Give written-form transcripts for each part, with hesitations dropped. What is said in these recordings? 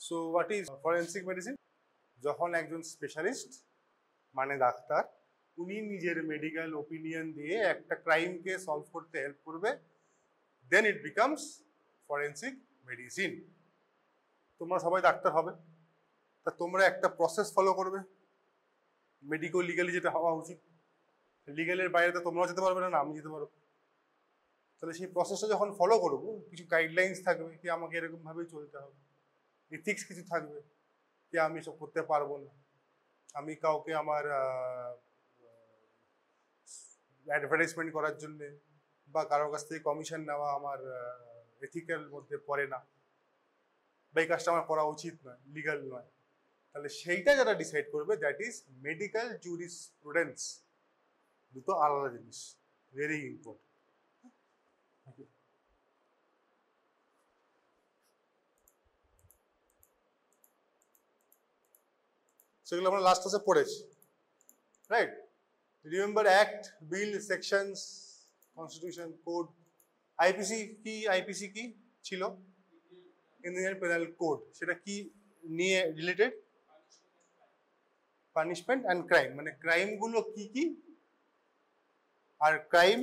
So what is forensic medicine? যখন একজন specialist মানে ডাক্তার উনি নিজের মেডিকেল ওপিনিয়ন দিয়ে একটা ক্রাইমকে সলভ করতে হেল্প করবে, দেন ইট বিকামস ফরেন্সিক মেডিসিন। তোমরা সবাই ডাক্তার হবে, তা তোমরা একটা প্রসেস ফলো করবে, মেডিকো লিগালি যেটা হওয়া উচিত। লিগালের বাইরে তো তোমরাও যেতে পারবে না, আমি যেতে পারবো। তাহলে সেই প্রসেসটা যখন ফলো করবো, কিছু গাইডলাইন্স থাকবে কি আমাকে এরকমভাবেই চলতে হবে, এথিক্স কিছু থাকবে কি আমি এসব করতে পারবো না, আমি কাউকে আমার অ্যাডভার্টাইজমেন্ট করার জন্যে বা কারোর কাছ থেকে কমিশন নেওয়া আমার এথিক্যাল মধ্যে পড়ে না, বা এই কাজটা আমার করা উচিত নয়, লিগাল নয়। তাহলে সেইটা যারা ডিসাইড করবে, দ্যাট ইজ মেডিকেল জুরিসপ্রুডেন্স। দুটো আলাদা জিনিস, ভেরি ইম্পর্টেন্ট। সেগুলো আমরা লাস্ট ক্লাসে পড়েছি, রাইট? রিমেম্বার অ্যাক্ট, বিল, সেকশনস, কনস্টিটিউশন, কোড। আইপিসি কি? আইপিসি কি ছিল? Indian penal code. সেটা কি নিয়ে রিলেটেড? পানিশমেন্ট অ্যান্ড ক্রাইম, মানে ক্রাইমগুলো কি কি আর ক্রাইম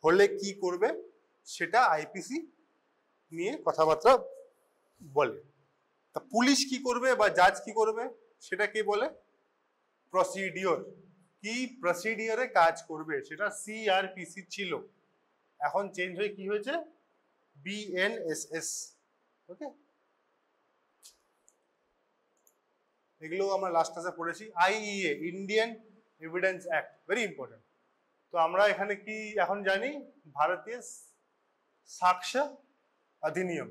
হলে কি করবে সেটা আইপিসি নিয়ে কথাবার্তা বলে। তা পুলিশ কি করবে বা জাজ কি করবে সেটা কে বলে? প্রসিডিওর। কি প্রসিডিওরে কাজ করবে সেটা সিআরপিসি ছিল, এখন চেঞ্জ হয়ে কি হয়েছে? বিএনএসএস। ওকে, এগুলো আমরা লাস্ট ক্লাসে পড়েছি। IEA, Indian evidence act, very important. তো আমরা এখানে কি এখন জানি? ভারতীয় সাক্ষ্য অধিনিয়ম,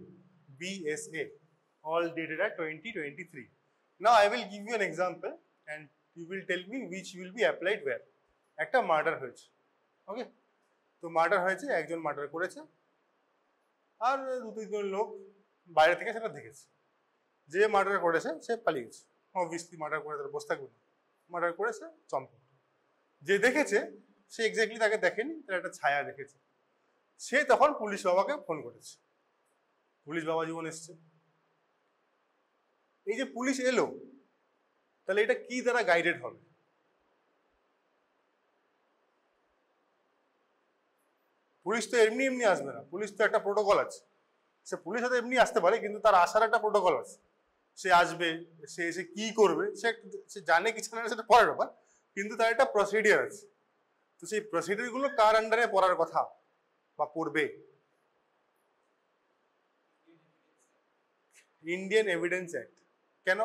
BSA, all dated at 2023. Now I will give you an example and you will tell me which will be applied where. একটা মার্ডার হয়েছে, ওকে? তো মার্ডার হয়েছে, একজন মার্ডার করেছে, আর দু তিনজন লোক বাইরে থেকে সেটা দেখেছে। যে মার্ডার করেছে সে পালিয়ে গেছে, অবভিয়াসলি মার্ডার করে তার বসে থাকবে না, মার্ডার করেছে চম্পট। যে দেখেছে সে এক্স্যাক্টলি তাকে দেখেনি, তার একটা ছায়া দেখেছে। সে তখন পুলিশ বাবাকে ফোন করেছে, পুলিশ বাবা জীবন এসছে। এই যে পুলিশ এলো, তাহলে এটা কি দ্বারা গাইডেড হবে? পুলিশ তো এমনি এমনি আসবে না, পুলিশ তো একটা প্রোটোকল আছে। সে পুলিশ হয়তো এমনি আসতে পারে, কিন্তু তার আসার একটা প্রোটোকল আছে। সে আসবে, সে এসে কি করবে সে জানে কিছু না, সেটা পরের ব্যাপার, কিন্তু তার একটা প্রসিডিওর আছে। তো সেই প্রসিডিওর গুলো কার আন্ডারে পড়ার কথা বা পড়বে? Indian evidence act. কেন?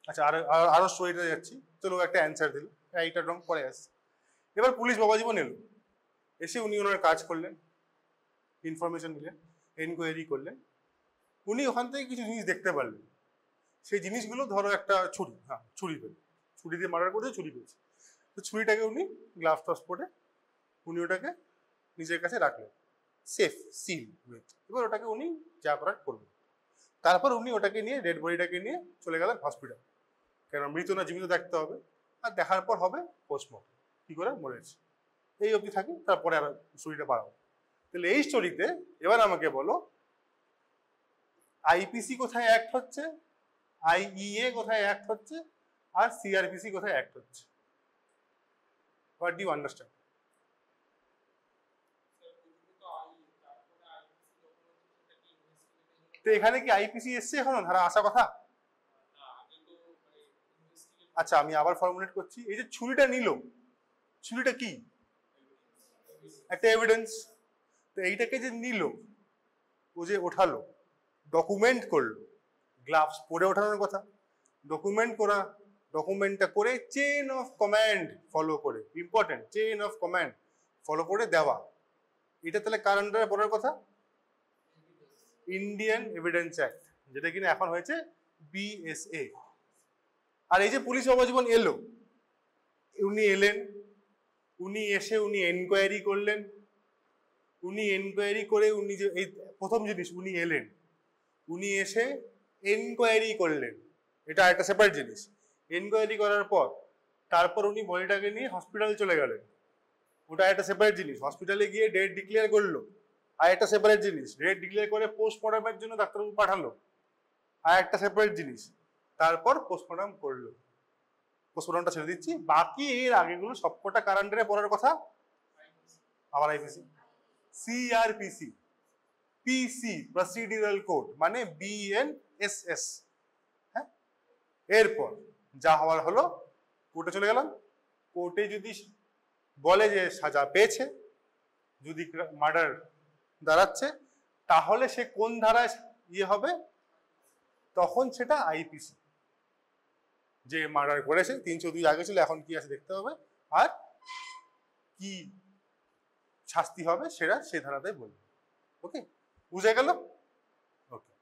আচ্ছা, আরো স্টোরিতে যাচ্ছি, চলো একটা অ্যান্সার দিল, এইটা রং পরে আসছে। এবার পুলিশ বাবা জীবন এলো, এসে উনি ওনার কাজ করলেন, ইনফরমেশন দিলেন, এনকোয়ারি করলেন। উনি ওখান থেকে কিছু জিনিস দেখতে পারলেন। সেই জিনিসগুলো ধরো একটা ছুরি, হ্যাঁ ছুরি পেল, ছুরি দিয়ে মার্ডার করতে ছুরি পেয়েছে। তো ছুরিটাকে উনি গ্লাভস টস পরে উনি ওটাকে নিজের কাছে রাখলেন, সেফ সিল উইথ। এবার ওটাকে উনি যা করার করবেন। তারপর উনি ওটাকে নিয়ে, ডেড বডিটাকে নিয়ে চলে গেলেন হসপিটাল, কেন মৃত না জীবিত দেখতে হবে, আর দেখার পর হবে পোস্টমর্টম, কি করে মরেছে। এই অবধি থাকি, তারপরে আর স্টোরিটা বাড়াবো। তাহলে এই স্টোরিতে এবার আমাকে বলো, আইপিসি কোথায় অ্যাক্ট হচ্ছে, আইইএ কোথায় অ্যাক্ট হচ্ছে, আর সিআরপিসি কোথায় অ্যাক্ট হচ্ছে? What do you understand? তো এখানে কি আইপিসি এসছে এখনো, ধারা আসা কথা? আচ্ছা, আমি আবার ফর্মুলেট করছি। এই যে ছুরিটা নিল, ছুরিটা কি? একটা এভিডেন্স। তো এইটাকে যে নিল, ও যে ওঠালো, ডকুমেন্ট করলো, গ্লাভস পরে ওঠানোর কথা, ডকুমেন্ট করা, ডকুমেন্টটা করে চেইন অফ কমান্ড ফলো করে, important, chain of command follow করে দেওয়া, এটা তাহলে কার আন্ডারে পড়ার কথা? ইন্ডিয়ান এভিডেন্স অ্যাক্ট, যেটা কিনা এখন হয়েছে BSA। আর এই যে পুলিশ বাবা জীবন এলো, উনি এলেন, উনি এসে উনি এনকোয়ারি করলেন, উনি এনকোয়ারি করে উনি যে এই প্রথম জিনিস উনি এলেন, উনি এসে এনকোয়ারি করলেন, এটা একটা সেপারেট জিনিস। এনকোয়ারি করার পর তারপর উনি বডিটাকে নিয়ে হসপিটাল চলে গেলেন, ওটা একটা সেপারেট জিনিস। হসপিটালে গিয়ে ডেট ডিক্লেয়ার করলো, আর একটা সেপারেট জিনিস। ডেট ডিক্লেয়ার করে পোস্টমর্টমের জন্য ডাক্তারবাবু পাঠালো, আর একটা সেপারেট জিনিস। তারপর পোস্টমর্টম করলো, পোস্টমর্টমটা ছেড়ে দিচ্ছি। বাকি এর আগেগুলো সবকটা কার আন্ডারে পড়ার কথা? আবার আইপিসি, সিআরপিসি, পিসি প্রসিডিউরাল কোড, মানে বিএনএসএস। হ্যাঁ, এরপর যা হওয়ার হলো, কোর্টে চলে গেলাম। কোর্টে যদি বলে যে সাজা পেয়েছে, যদি মার্ডার দাঁড়াচ্ছে, তাহলে সে কোন ধারায় ইয়ে হবে? তখন সেটা আইপিসি, যে মার্ডার করেছে 302 আগে ছিল, এখন কি আছে দেখতে হবে, আর কি শাস্তি হবে সেটা সে ধারাতে বলবে। ওকে, বুঝে গেল? ওকে,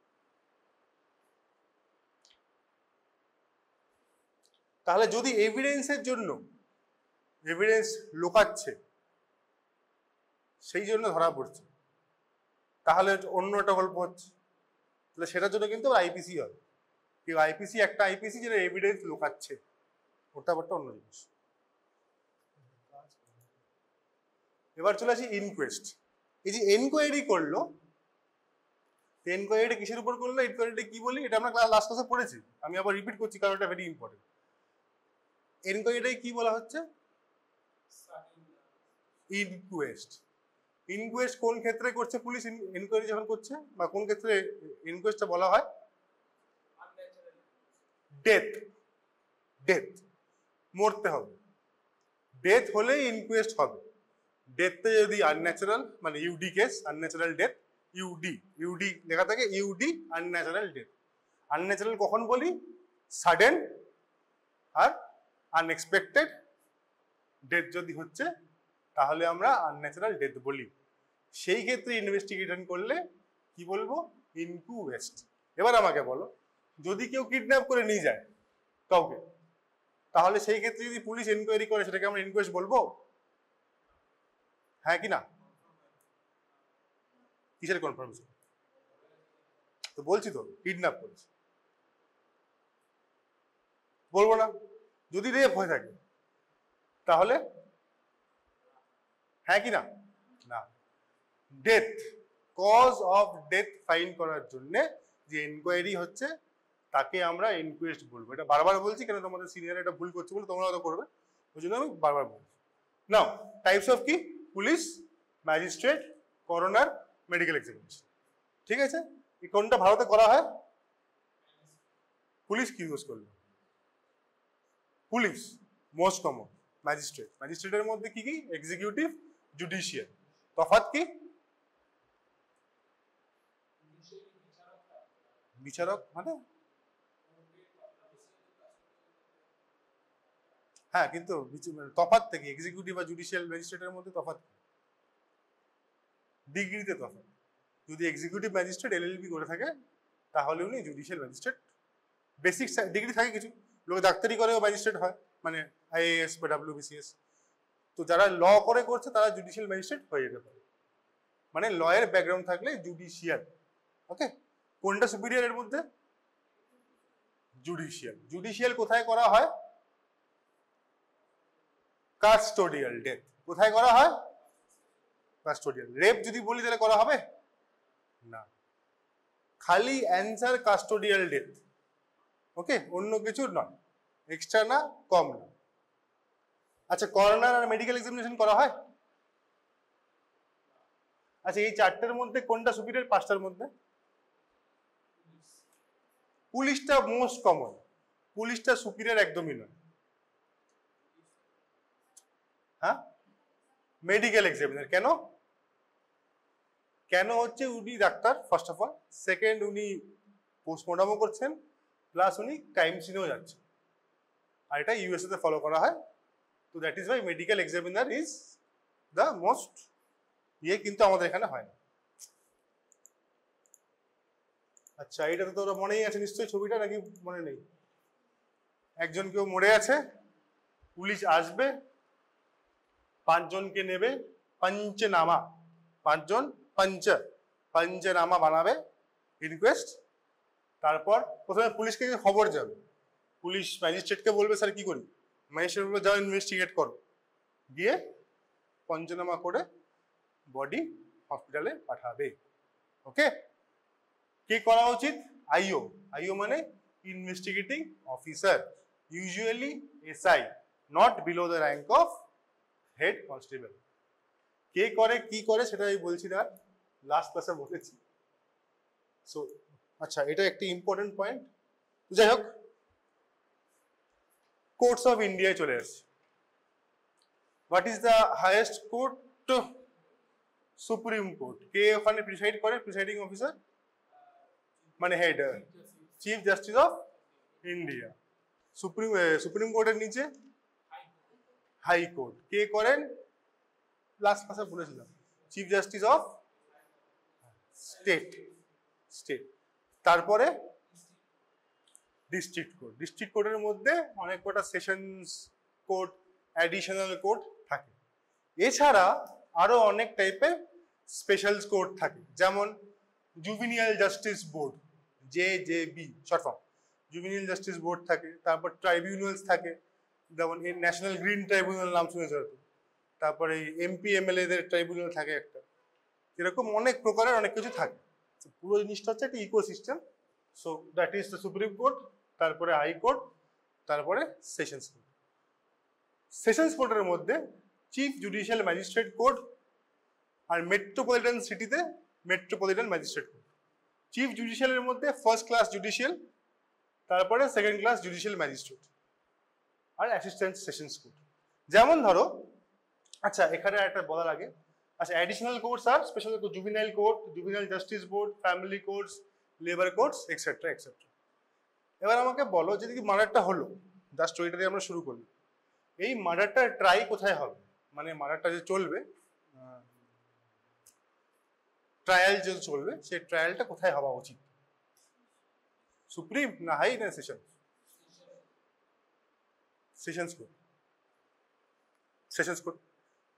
তাহলে যদি এভিডেন্সের জন্য এভিডেন্স লুকাচ্ছে, সেই জন্য ধরা পড়ছে, তাহলে অন্য একটা গল্প হচ্ছে। তাহলে সেটার জন্য কিন্তু আইপিসি হবে। কেউ আইপিসি, একটা আইপিসি যেটা এভিডেন্স লুকাচ্ছে, ওটা আবার অন্য জিনিস। এবার চলে আসি ইনকোয়েস্ট। এই যে এনকোয়ারি করলো, এনকোয়ারিটা কিসের উপর করলো? এনকোয়ারিটা কি বলি, এটা আমরা লাস্ট ক্লাসে পড়েছি, আমি আবার রিপিট করছি কারণ এটা ভেরি ইম্পর্টেন্ট। এনকোয়ারিটাই কি বলা হচ্ছে? ইনকোয়েস্ট। ইনকোয়েস্ট কোন ক্ষেত্রে করছে পুলিশ? এনকোয়ারি যখন করছে, বা কোন ক্ষেত্রে ইনকোয়েস্টটা বলা হয়? ডেথ, ডেথ, মরতে হবে, ডেথ হলেই ইনকোয়েস্ট হবে। ডেথে যদি আনন্যাচারাল, মানে UD case, unnatural death, UD, UD লেখা থাকে, ইউডি আনন্যাচারাল ডেথ। আনন্যাচারাল কখন বলি? সাডেন আর আনএক্সপেক্টেড ডেথ যদি হচ্ছে, তাহলে আমরা আনন্যাচারাল ডেথ বলি। সেই ক্ষেত্রে ইনভেস্টিগেশন করলে কি বলবো? ইনকোয়েস্ট। এবার আমাকে বলো, যদি কেউ কিডন্যাপ করে নিয়ে যায় কাউকে, তাহলে সেই ক্ষেত্রে যদি পুলিশ এনকোয়ারি করে, সেটাকে আমরা ইনকোয়েস্ট বলবো? হ্যাঁ কি না? কিসের কনফার্মেশন? তো বলছি তো, কিডন্যাপ করেছে, বলবো না। যদি রেপ হয়ে থাকে, তাহলে হ্যাঁ কি না? না। Death, cause of death find করার জন্য যে এনকোয়ারি হচ্ছে, তাকে আমরা ইনকোয়েস্ট বলবো। এটা বারবার বলছি কেন, তোমাদের সিনিয়র এটা ভুল করছে বলে তোমরা হয়তো করবে, ওই জন্য আমি বারবার বলছি। নাও, টাইপস অফ কি? পুলিশ, ম্যাজিস্ট্রেট, করোনার, মেডিকেল এক্সামিনেশন। ঠিক আছে, এই কোনটা ভারতে করা হয়? পুলিশ কি ইউজ করলো? Police most common. ম্যাজিস্ট্রেট, ম্যাজিস্ট্রেটের মধ্যে কি কি? Executive, judicial. তফাৎ কি? বিচারক মানে? হ্যাঁ, কিন্তু তফাৎ থেকে এক্সিকিউটিভ বা জুডিশিয়াল ম্যাজিস্ট্রেটের মধ্যে তফাৎ, ডিগ্রিতে তফাৎ। যদি এক্সিকিউটিভ ম্যাজিস্ট্রেট এলএলবি করে থাকে, তাহলে উনি জুডিশিয়াল ম্যাজিস্ট্রেট। বেসিক ডিগ্রি থাকে কিছু, লোক ডাক্তারি করেও ম্যাজিস্ট্রেট হয়, মানে আইএএস বা ডাব্লিউবিসিএস। তো যারা ল করে করছে, তারা জুডিশিয়াল ম্যাজিস্ট্রেট হয়ে যেতে পারে, মানে লয়ের ব্যাকগ্রাউন্ড থাকলে জুডিশিয়াল। ওকে, কোনটা সুপিরিয়র এর মধ্যে? জুডিশিয়াল। জুডিশিয়াল কোথায় করা হয়? Custodial death. কোথায় করা হয়? কাস্টোডিয়াল। রেপ যদি বলি তাহলে করা হবে না, খালি অ্যান্সার কাস্টোডিয়াল ডেথ। ওকে, অন্য কিছু নয়, এক্সট্রা না, কম না। আচ্ছা, করোনার আর মেডিকেল এক্সামিনেশন করা হয়? আচ্ছা, এই চারটের মধ্যে কোনটা সুপিরিয়র? পাঁচটার মধ্যে পুলিশটা মোস্ট কমন, পুলিশটা সুপিরিয়র একদমই নয়। হ্যাঁ, মেডিকেল এক্সামিনার। কেন? কেন হচ্ছে? উনি doctor first of all, second উনি পোস্টমর্টমও করছেন, প্লাস উনি ক্রাইম সিনেও যাচ্ছেন, আর এটা ইউএসএ তে ফলো করা হয়। তো that is Y medical examiner is the most কিন্তু আমাদের এখানে হয় না। আচ্ছা, এটা তো তোরা মনেই আছে নিশ্চয়ই, ছবিটা নাকি মনে নেই? একজন কেউ মরে আছে, পুলিশ আসবে, 5 জনকে নেবে, পঞ্চনামা, 5 জন পঞ্চনামা বানাবে, ইনকোয়েস্ট। তারপর প্রথমে পুলিশকে খবর যাবে, পুলিশ ম্যাজিস্ট্রেটকে বলবে স্যার কি করি, ম্যাজিস্ট্রেট বলবে যাও ইনভেস্টিগেট করো, গিয়ে পঞ্চনামা করে বডি হসপিটালে পাঠাবে। ওকে, কে করা উচিত? আইও। আইও মানে investigating officer, usually SI, not below the rank of head constable. কে করে কি করে সেটা আমি বলছি না, লাস্ট ক্লাসে বলেছি। সো আচ্ছা, এটা একটা ইম্পর্টেন্ট পয়েন্ট। যাই হোক, কোর্টস অফ ইন্ডিয়ায় চলে আসছে। What is the highest court? Supreme court. কে ওখানে প্রিসাইড করে? প্রিসাইডিং অফিসার মানে head, chief justice of India. Supreme কোর্টের নিচে হাইকোর্ট। কে করেন? লাস্ট ক্লাসে বলেছিলাম, chief justice of state. State. তারপরে ডিস্ট্রিক্ট কোর্ট। ডিস্ট্রিক্ট কোর্টের মধ্যে অনেক কটা সেশনস কোর্ট, অ্যাডিশনাল কোর্ট থাকে। এছাড়া আরো অনেক টাইপের স্পেশাল কোর্ট থাকে, যেমন juvenile justice board, JJB short form. Juvenile justice board থাকে। তারপর ট্রাইব্যুনালস থাকে, যেমন ন্যাশনাল গ্রিন ট্রাইব্যুনাল নাম শুনেছ হয়তো। তারপরে এমপি এমএলএ দের ট্রাইব্যুনাল থাকে একটা। এরকম অনেক প্রকারের অনেক কিছু থাকে। পুরো জিনিসটা হচ্ছে একটা ecosystem. So that is the supreme court, তারপরে হাইকোর্ট, তারপরে সেশনস কোর্ট। সেশনস কোর্টের মধ্যে চিফ জুডিশিয়াল ম্যাজিস্ট্রেট কোর্ট, আর মেট্রোপলিটন সিটিতে মেট্রোপলিটন ম্যাজিস্ট্রেট কোর্ট। চিফ জুডিশিয়ালের মধ্যে ফার্স্ট ক্লাস জুডিশিয়াল, তারপরে সেকেন্ড ক্লাস জুডিশিয়াল ম্যাজিস্ট্রেট, আর অ্যাসিস্ট্যান্ট সেশনস কোর্ট। যেমন ধরো, আচ্ছা এখানে একটা বলার আগে, আচ্ছা অ্যাডিশনাল কোর্টস আর special juvenile court, juvenile justice board, family courts, labour courts, etcetera etcetera. এবার আমাকে বলো, যদি মার্ডারটা হলো, জাস্ট ওইটা দিয়ে আমরা শুরু করি, এই মার্ডারটার ট্রাই কোথায় হবে? মানে মার্ডারটা যে চলবে, ট্রায়াল যে চলবে, সেই ট্রায়ালটা কোথায় হওয়া উচিত? সুপ্রিম না হাই না session? Sessions court. Sessions court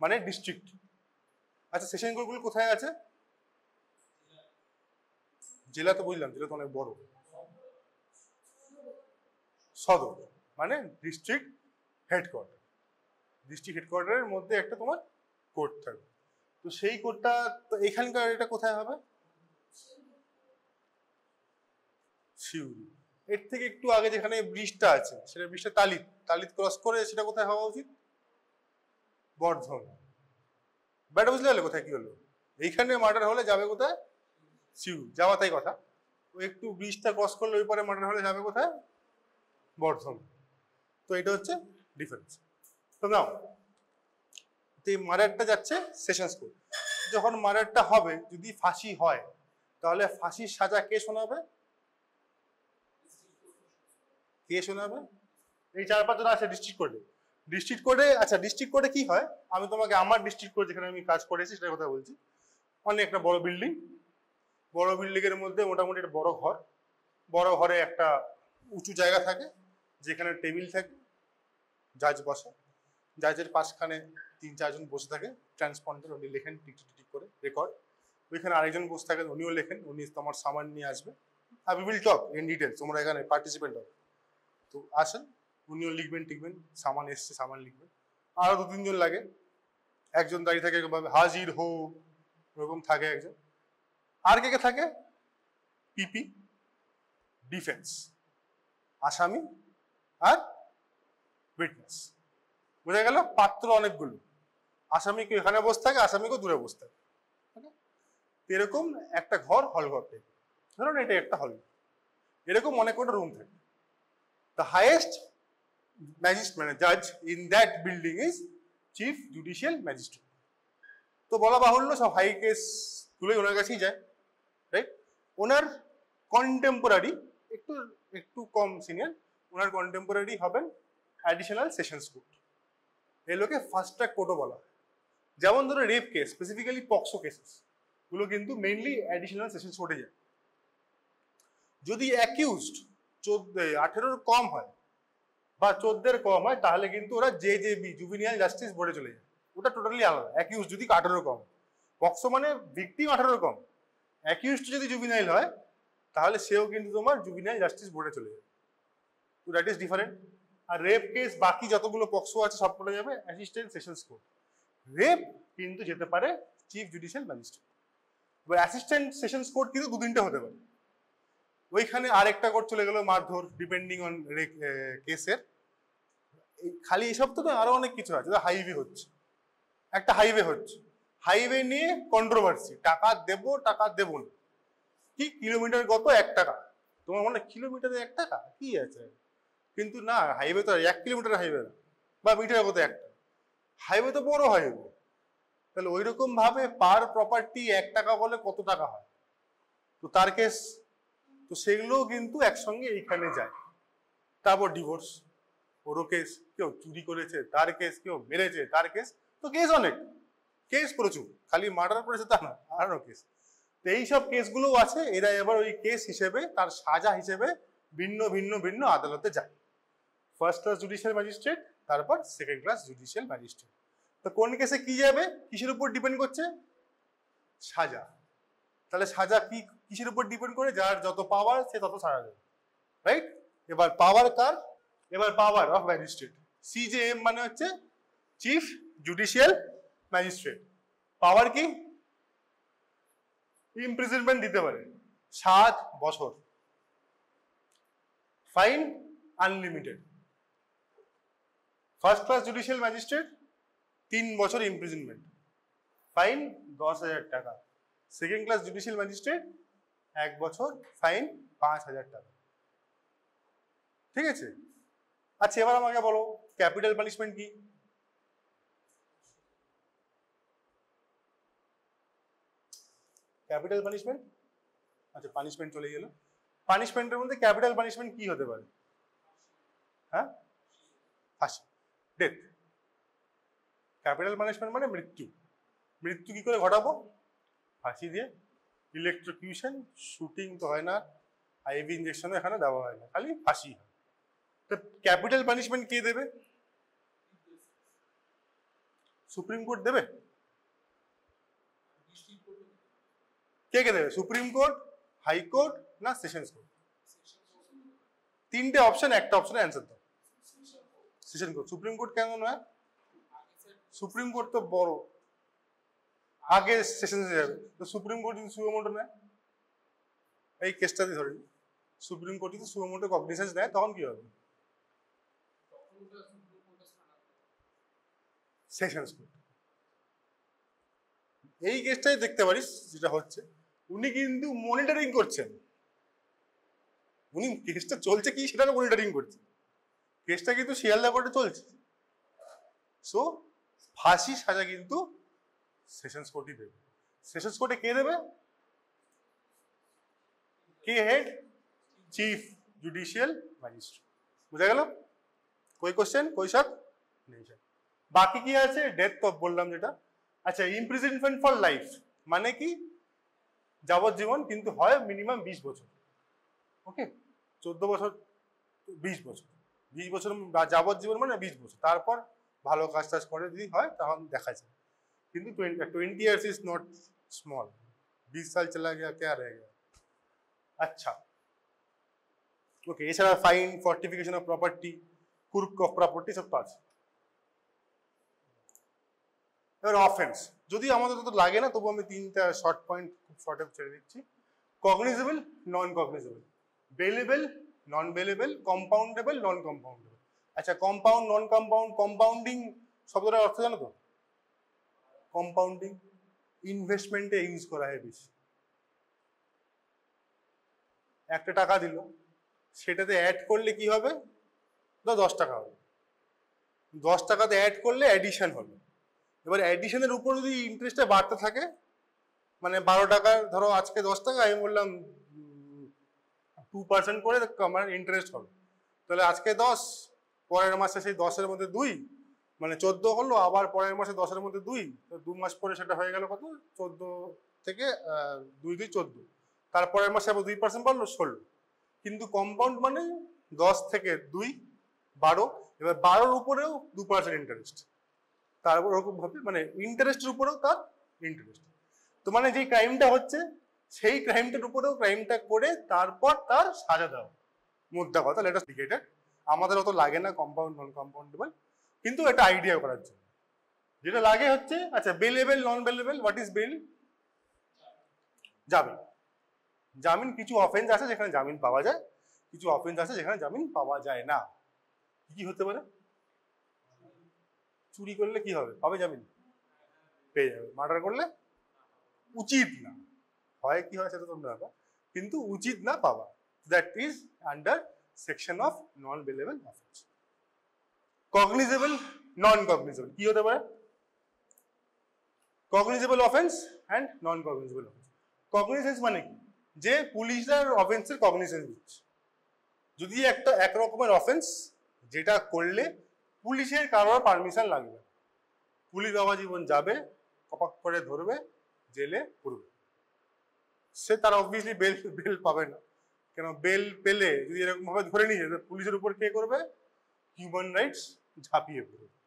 মানে ডিস্ট্রিক্ট। আচ্ছা সেশন কোর্টগুলো কোথায় আছে? জেলা তো বুঝলাম, জেলা তো অনেক বড়। সদর মানে ডিস্ট্রিক্ট হেডকোয়ার্টার। ডিস্ট্রিক্ট হেডকোয়ার্টারের মধ্যে একটা তোমার কোর্ট থাকবে। তো সেই কোর্টটা তো এখানকার এটা কোথায় হবে? শিউরি। এর থেকে একটু আগে যেখানে ব্রিজটা আছে, সেটা ব্রিজটা তালিত, তালিত ক্রস করে সেটা কোথায় হওয়া উচিত? বর্ধমান। ব্যাটা বুঝলে হলো কোথায় কি হলো? এইখানে মার্ডার হলে যাবে কোথায়? শিউরি। যাওয়া তাই কথা। ও একটু ব্রিজটা ক্রস করলে ওই পরে মার্ডার হলে যাবে কোথায়? বর্ধমান। তো এটা হচ্ছে ডিফারেন্স। তো নাও, এই মার্ডারটা যাচ্ছে সেশনস কোর্ট। যখন মার্ডারটা হবে, যদি ফাঁসি হয়, তাহলে ফাঁসির সাজা কে শোনাবে? কে শোনাবে? এই 4-5 জন আছে ডিস্ট্রিক্ট কোর্টে। ডিস্ট্রিক্ট কোর্টে, আচ্ছা ডিস্ট্রিক্ট কোর্টে কি হয়, আমি তোমাকে আমার ডিস্ট্রিক্ট কোর্ট যেখানে আমি কাজ করেছি সেটার কথা বলছি। অনেক একটা বড় বিল্ডিং, বড় বিল্ডিং এর মধ্যে মোটামুটি একটা বড় ঘর, বড় ঘরে একটা উঁচু জায়গা থাকে যেখানে টেবিল থাকে, জাজ বসে, জাজের পাশখানে 3-4 জন বসে থাকে, ট্রান্সপন্ডার, উনি লেখেন টিক টিক টিক করে রেকর্ড। ওইখানে আরেকজন বসে থাকেন, উনিও লেখেন, উনি তোমার সামান নিয়ে আসবে। আর we will talk in details, তোমরা এখানে পার্টিসিপেন্ট হবে। তো আসেন, উনিও লিখবেন টিকবেন, সামান এসছে সামান লিখবেন। আরো 2-3 জন লাগে, একজন দাঁড়িয়ে থাকে হাজির হো, ওরকম থাকে একজন। আর কে কে থাকে? পিপি, ডিফেন্স, আসামি আর উইটনেস। বোঝা গেল? পাত্র অনেকগুলো, আসামিকে এখানে বসে থাকে, আসামিকে দূরে বসে থাকে। এরকম একটা ঘর, হল ঘর টাইপ, ধরুন এটা একটা হল, এরকম অনেক কটা রুম থাকে। দ্য হাইয়েস্ট ম্যাজিস্ট্রেট মানে জাজ in that building is chief judicial magistrate. তো বলা বাহুল্য সব হাই কেস গুলোই ওনার কাছেই যায়, রাইট? ওনার কন্টেম্পোরারি, একটু একটু কম সিনিয়র, ওনার কন্টেম্পোরারি হবেন অ্যাডিশনাল সেশনস কোর্ট। এগুলোকে ফাস্ট ট্র্যাক কোর্টও বলা হয়। যেমন ধরো rape case, specifically POCSO cases গুলো কিন্তু মেইনলি অ্যাডিশনাল সেশনস কোর্টে যায়। যদি অ্যাকিউজড 18-র কম হয় বা 14-এর কম হয়, তাহলে কিন্তু ওরা জেজেবি, জুভিনিয়াল জাস্টিস বোর্ডে চলে যায়। ওটা টোটালি আলাদা। অ্যাকিউজ যদি 18-র কম, পক্সো মানে ভিকটিম 18-র কম, অ্যাকিউজড যদি জুভিনাইল হয়, তাহলে সেও কিন্তু তোমার জুভিনাইল জাস্টিস বোর্ডে চলে যাবে। তো দ্যাট ইজ ডিফারেন্ট। আর রেপ কেস বাকি যতগুলো পক্সো আছে সব পড়ে যাবে অ্যাসিস্ট্যান্ট সেশনস কোর্ট। রেপ কিন্তু যেতে পারে চিফ জুডিশিয়াল ম্যাজিস্ট্রেট। এবার অ্যাসিস্ট্যান্ট সেশনস কোর্ট কিন্তু 2-3টে হতে পারে। ওইখানে আরেকটা কোর্ট চলে গেল মারধর, ডিপেন্ডিং অন কেসের। খালি এসব তো না, আরো অনেক কিছু আছে। হাইওয়ে হচ্ছে, একটা হাইওয়ে হচ্ছে, হাইওয়ে নিয়ে কন্ট্রোভার্সি, টাকা দেবো টাকা দেবো না, কি কিলোমিটার কত 1 টাকা, তোমার মনে কিলোমিটারে 1 টাকা কি আছে, কিন্তু না হাইওয়ে তো 1 কিলোমিটার হাইওয়ে না, বা মিটার কত 1 টাকা, হাইওয়ে তো বড় হাইওয়ে। তাহলে ওই রকম ভাবে পার প্রপার্টি 1 টাকা বলে কত টাকা হয়, তো তার কেস, তো সেগুলোও কিন্তু একসঙ্গে এইখানে যায়। তারপর ডিভোর্স, ওরও কেস, কেউ চুরি করেছে তার কেস, কেউ মেরেছে তার কেস, তো কেস অনেক, কেস প্রচুর, খালি মার্ডার করেছে তা না, আরও কেস। তো এইসব কেসগুলোও আছে, এরা এবার ওই কেস হিসেবে তার সাজা হিসেবে ভিন্ন ভিন্ন ভিন্ন আদালতে যায়। ফার্স্ট ক্লাস জুডিশিয়াল ম্যাজিস্ট্রেট, তারপর সেকেন্ড ক্লাস জুডিশিয়াল ম্যাজিস্ট্রেট। তো কোন কেসে কি যাবে, কিসের উপর ডিপেন্ড করছে, সাজা। তাহলে সাজা কি কিসের উপর ডিপেন্ড করে, যার যত পাওয়ার সে তত সাজা দেবে, রাইট। এবার পাওয়ার কার, এবার পাওয়ার অফ ম্যাজিস্ট্রেট, সিজেএম মানে হচ্ছে চিফ জুডিশিয়াল ম্যাজিস্ট্রেট। পাওয়ার কি, ইমপ্রিজনমেন্ট দিতে পারে 7 বছর, fine unlimited. First class judicial magistrate 3 বছর ইমপ্রিজনমেন্ট, ফাইন 10,000 টাকা। সেকেন্ড ক্লাস জুডিশিয়াল ম্যাজিস্ট্রেট 1 বছর, ফাইন 5,000 টাকা। ঠিক আছে। আচ্ছা এবার আমাকে বলো ক্যাপিটাল পানিশমেন্ট কি। ক্যাপিটাল পানিশমেন্ট, আচ্ছা পানিশমেন্ট চলে গেল। পানিশমেন্টের মধ্যে ক্যাপিটাল পানিশমেন্ট কি হতে পারে, হ্যাঁ, ফাঁসি, ডেথ। ক্যাপিটাল পানিশমেন্ট মানে মৃত্যু। মৃত্যু কি করে ঘটাবো, ফাঁসি দিয়ে। ইলেকট্রোকিউশন, শুটিং তো হয় না, আইভি ইঞ্জেকশন এখানে দেওয়া হয় না, খালি ফাঁসি হয়। তো ক্যাপিটাল পানিশমেন্ট কে দেবে, সুপ্রিম কোর্ট দেবে। কে কে দেবে, সুপ্রিম কোর্ট, হাইকোর্ট না সেশনস কোর্ট। 3টে অপশন, একটা অপশনে অ্যান্সার দাও। Session court. সুপ্রিম কোর্ট কেন নয়, সুপ্রিম কোর্ট তো বড়, আগে সেশনসে যাবে। তো সুপ্রিম কোর্ট যদি সুমোটো নেয়, এই কেসটা দিয়ে ধরে সুপ্রিম কোর্ট যদি সুমোটো কগনিসেন্স নেয়, তখন কি হবে, সেশনস কোর্ট। এই কেসটাই দেখতে পারিস যেটা হচ্ছে, উনি কিন্তু মনিটরিং করছেন, উনি কেসটা চলছে কি সেটা মনিটরিং করছেন, কেসটা কিন্তু শিয়ালদা কোর্টে চলছে। সো ফাঁসি সাজা কিন্তু সেশনস কোর্টই দেবে। সেশনস কোর্টে কে দেবে, কে হেড, চিফ জুডিশিয়াল ম্যাজিস্ট্রেট। বুঝা গেল, কোই কোশ্চেন, কোই শক নেই। বাকি কি আছে, ডেথ তো বললাম যেটা। আচ্ছা ইমপ্রিজনমেন্ট ফর লাইফ মানে কি, যাবজ্জীবন, কিন্তু হয় মিনিমাম 20 বছর। ওকে, 14 বছর 20 বছর, 20 বছর যাবজ্জীবন মানে 20 বছর। তারপর ভালো কাজ টাজ করে যদি হয় তখন দেখা যায়, কিন্তু 20 years ইজ নট স্মল। 20 সাল চলা গিয়া क्या रह गया। আচ্ছা ওকে, এছাড়া ফাইন, ফর্টিফিকেশন অফ প্রপার্টি, কুর্ক অফ প্রপার্টি সব তো আছে। এবার অফেন্স, যদি আমাদের তো লাগে না তবু আমি 3টা শর্ট পয়েন্ট খুব শর্টে ছেড়ে দিচ্ছি। Cognizable, non cognizable, bailable, non bailable, compoundable, নন কম্পাউন্ডেবল। আচ্ছা কম্পাউন্ড, নন কম্পাউন্ড, কম্পাউন্ডিং শব্দটার অর্থ জানো তো, কম্পাউন্ডিং ইনভেস্টমেন্টে ইউজ করা হয় বেশি। একটা টাকা দিল, সেটাতে অ্যাড করলে কি হবে, 10 টাকা হবে, 10 টাকাতে অ্যাড করলে অ্যাডিশন হবে। এবার অ্যাডিশনের উপর যদি ইন্টারেস্টটা বাড়তে থাকে, মানে 12 টাকার ধরো আজকে 10 টাকা, আমি বললাম 2% করে আমার ইন্টারেস্ট হবে, তাহলে আজকে 10, পরের মাসে সেই 10-এর মধ্যে 2, মানে 14 হলো, আবার পরের মাসে 10-এর মধ্যে 2, তো 2 মাস পরে সেটা হয়ে গেল কত, 14 থেকে 2 2 14, তারপরের মাসে আবার 2% বাড়লো 16। কিন্তু কম্পাউন্ড মানে 10 থেকে 2 12, এবার 12-র উপরেও 2% ইন্টারেস্ট, তারপর ওরকম ভাবে মানে ইন্টারেস্টের উপরেও তার ইন্টারেস্ট। তো মানে যে ক্রাইমটা হচ্ছে সেই ক্রাইমটার উপরেও ক্রাইমটা করে তারপর তার সাজা দেওয়া, মোদ্দা কথা লেট আস ডিকেটেড। আমাদের অত লাগে না কম্পাউন্ড নন কম্পাউন্ডেবল, কিন্তু এটা আইডিয়া করার জন্য। যেটা লাগে হচ্ছে আচ্ছা bailable non bailable, what is bail? জামিন। জামিন কিছু অফেন্স আছে যেখানে জামিন পাওয়া যায়, কিছু অফেন্স আছে যেখানে জামিন পাওয়া যায় না। কি হতে পারে? চুরি করলে কি হবে, পাবে জামিন? পেয়ে যাবে। মার্ডার করলে উচিত না, হয় কি হয় সেটা তো ব্যাপার, কিন্তু উচিত না পাওয়া। That is under section of non bailable offence. Cognizable non cognizable কি হতে পারে? Cognizable offence and non cognizable offence. Cognisance মানে কি? যে পুলিশরা অফেন্সের কগনিজেন্স দিচ্ছে। যদি একটা একরকমের অফেন্স যেটা করলে পুলিশের কারোর পারমিশন লাগবে, পুলিশ বাবা জীবন যাবে, কপাক করে ধরবে, জেলে পুরবে, সে তার অবভিয়াসলি বেল পাবে না। কেন? বেল পেলে যদি এরকম ভাবে ধরে নিয়ে যায়, পুলিশের উপর কে করবে? হিউম্যান রাইটস ঝাঁপিয়ে পড়বে।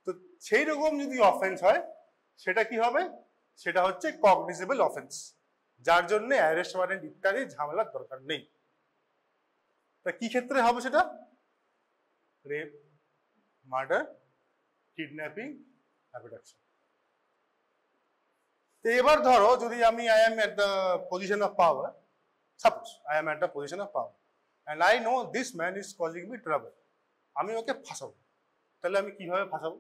তো সেই রকম যদি অফেন্স হয় সেটা কি হবে? সেটা হচ্ছে কগনিজেবল অফেন্স, যার জন্য অ্যারেস্ট ওয়ারেন্ট ইত্যাদি ঝামেলার দরকার নেই। তা কি ক্ষেত্রে হবে সেটা? Rape, murder, kidnapping, abduction. তো এবার ধরো যদি আমি I am at the position of power, suppose I am at the position of power and I know this man is causing me trouble, আমি ওকে ফাঁসাবো। তাহলে আমি কিভাবে ফাঁসাবো?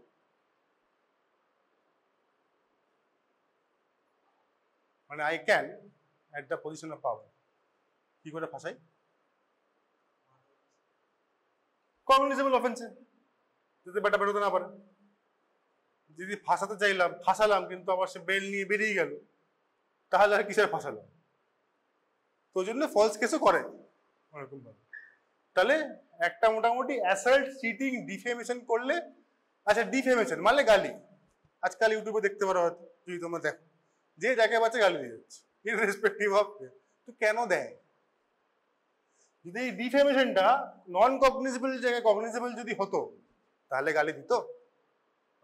মানে I can at the position of power, কি করে ফাঁসাই? Cognizable অফেন্সে, যদি বেটা বেরোতে না পারে। যদি ফাঁসাতে চাইলাম, ফাঁসালাম, কিন্তু আবার সে বেল নিয়ে বেরিয়ে গেল, তাহলে আর কিসের ফাঁসালাম? তো ওই জন্য ফলস কেসও করে ওরকম ভাবে। তাহলে একটা মোটামুটি অ্যাসাল্ট, চিটিং, ডিফেমেশন করলে, আচ্ছা ডিফেমেশন মানে গালি, আজকাল ইউটিউবে দেখতে পারো হয়তো, যদি তোমরা দেখো, যে যাকে বাচ্চা গালি দিয়ে যাচ্ছে ইররেসপেক্টিভ অফ, তো কেন দেয়? যদি এই ডিফেমেশনটা নন কগনিজেবল জায়গায় কগনিজেবল যদি হতো, তাহলে গালি দিত?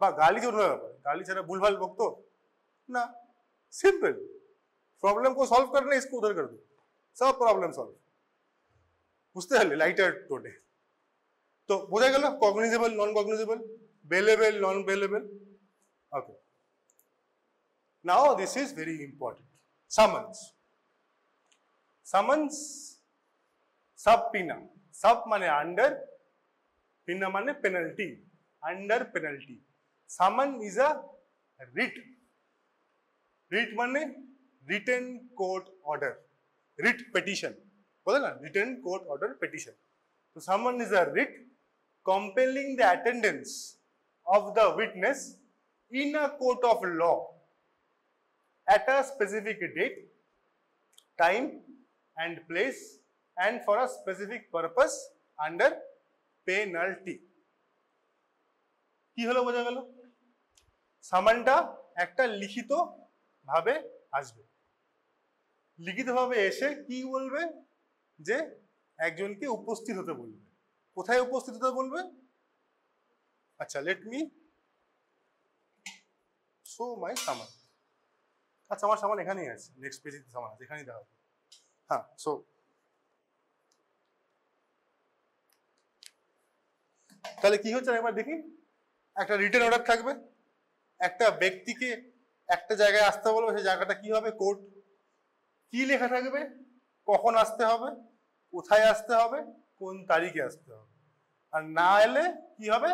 বা গালি জন্য ব্যাপার, গালি ছাড়া ভুলভাল বকতো না? सिंपल, प्रॉब्लम को सॉल्व करना है, इसको उधर कर दो, सब प्रॉब्लम सॉल्व। বুঝতে পারলে লাইটার টোনে? তো বোঝা গেল cognizable non cognizable, bailable non bailable. Okay, now this is very important. Summons, summons, subpoena, sub মানে আন্ডার, পিনা মানে penalty, under penalty. Summon is a writ, writ মানে written court order, writ petition বলে না, written court order petition. তো summon is a writ compelling the attendance of the witness in a court of law at a specific date, time and place and for a specific purpose under penalty। কি হলো বোঝা গেল? সামানটা একটা লিখিত ভাবে আসবে, লিখিত ভাবে এসে কি বলবে? যে একজনকে উপস্থিত হতে বলবে। কোথায় উপস্থিত হতে বলবে? আচ্ছা লেট মি শো মাই সামান। আচ্ছা আমার সামান এখানেই আছে, নেক্সট পেজে সামান আছে, এখানেই দেখা হবে। হ্যাঁ, সো তাহলে কি হচ্ছে একবার দেখি। একটা রিটেন অর্ডার থাকবে, একটা ব্যক্তিকে একটা জায়গায় আসতে বলবে, সেই জায়গাটা কি হবে? কোর্ট। কি লেখা থাকবে? কখন আসতে হবে, কোথায় আসতে হবে, কোন তারিখে আসতে হবে, আর না এলে কি হবে?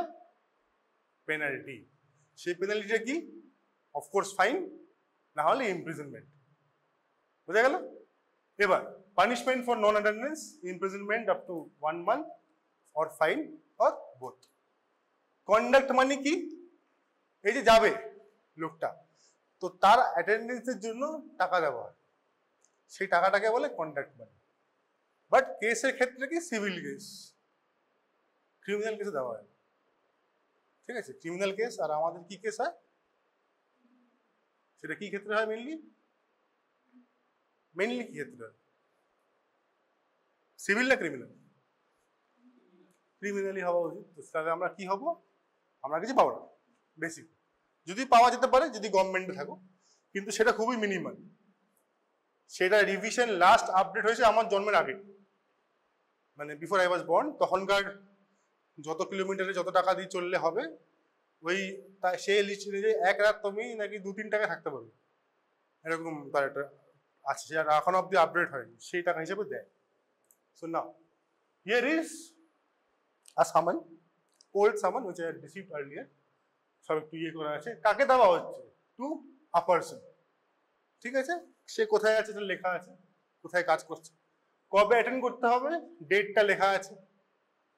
পেনাল্টি। সেই পেনাল্টিটা কি? অফকোর্স ফাইন, না হলে ইমপ্রিজনমেন্ট। বুঝা গেল? এবার punishment for non attendance, imprisonment up to 1 month or fine or both. Conduct মানে কি? এই যে যাবে লোকটা, তো তার অ্যাটেন্ডেন্সের জন্য টাকা দেওয়া হয়, সেই টাকাটাকে বলে কন্ডাক্ট মানি। বাট কেসের ক্ষেত্রে কি? সিভিল কেস, ক্রিমিনাল কেসে দেওয়া হয়। ঠিক আছে, ক্রিমিনাল কেস। আর আমাদের কি কেস হয়? সেটা কি ক্ষেত্রে হয়? মেনলি কি ক্ষেত্রে হয়? সিভিল না ক্রিমিনাল? ক্রিমিনালি হওয়া উচিত। তাহলে আমরা কি হব? আমরা কিছু পাবো না বেসিক, যদি পাওয়া যেতে পারে যদি গভর্নমেন্টে থাকো, কিন্তু সেটা খুবই মিনিমাল। সেটা রিভিশন লাস্ট আপডেট হয়েছে আমার জন্মের আগে, মানে বিফোর আই ওয়াজ বর্ন। তখনকার যত কিলোমিটারে যত টাকা দিয়ে চললে হবে, ওই সে লিস্ট যে এক রাত তুমি নাকি 2-3 টাকা থাকতে পারবে, এরকম তার একটা আছে, যেটা এখন অব্দি আপডেট হয়নি, সেই টাকা হিসেবে দেয়। So now here is a সামান, ওল্ড সামান which I had received earlier, সব একটু ইয়ে করা আছে। কাকে দেওয়া হচ্ছে? টু আ পারসন, ঠিক আছে? সে কোথায় আছে এটা লেখা আছে, কোথায় কাজ করছে, কবে অ্যাটেন্ড করতে হবে, ডেটটা লেখা আছে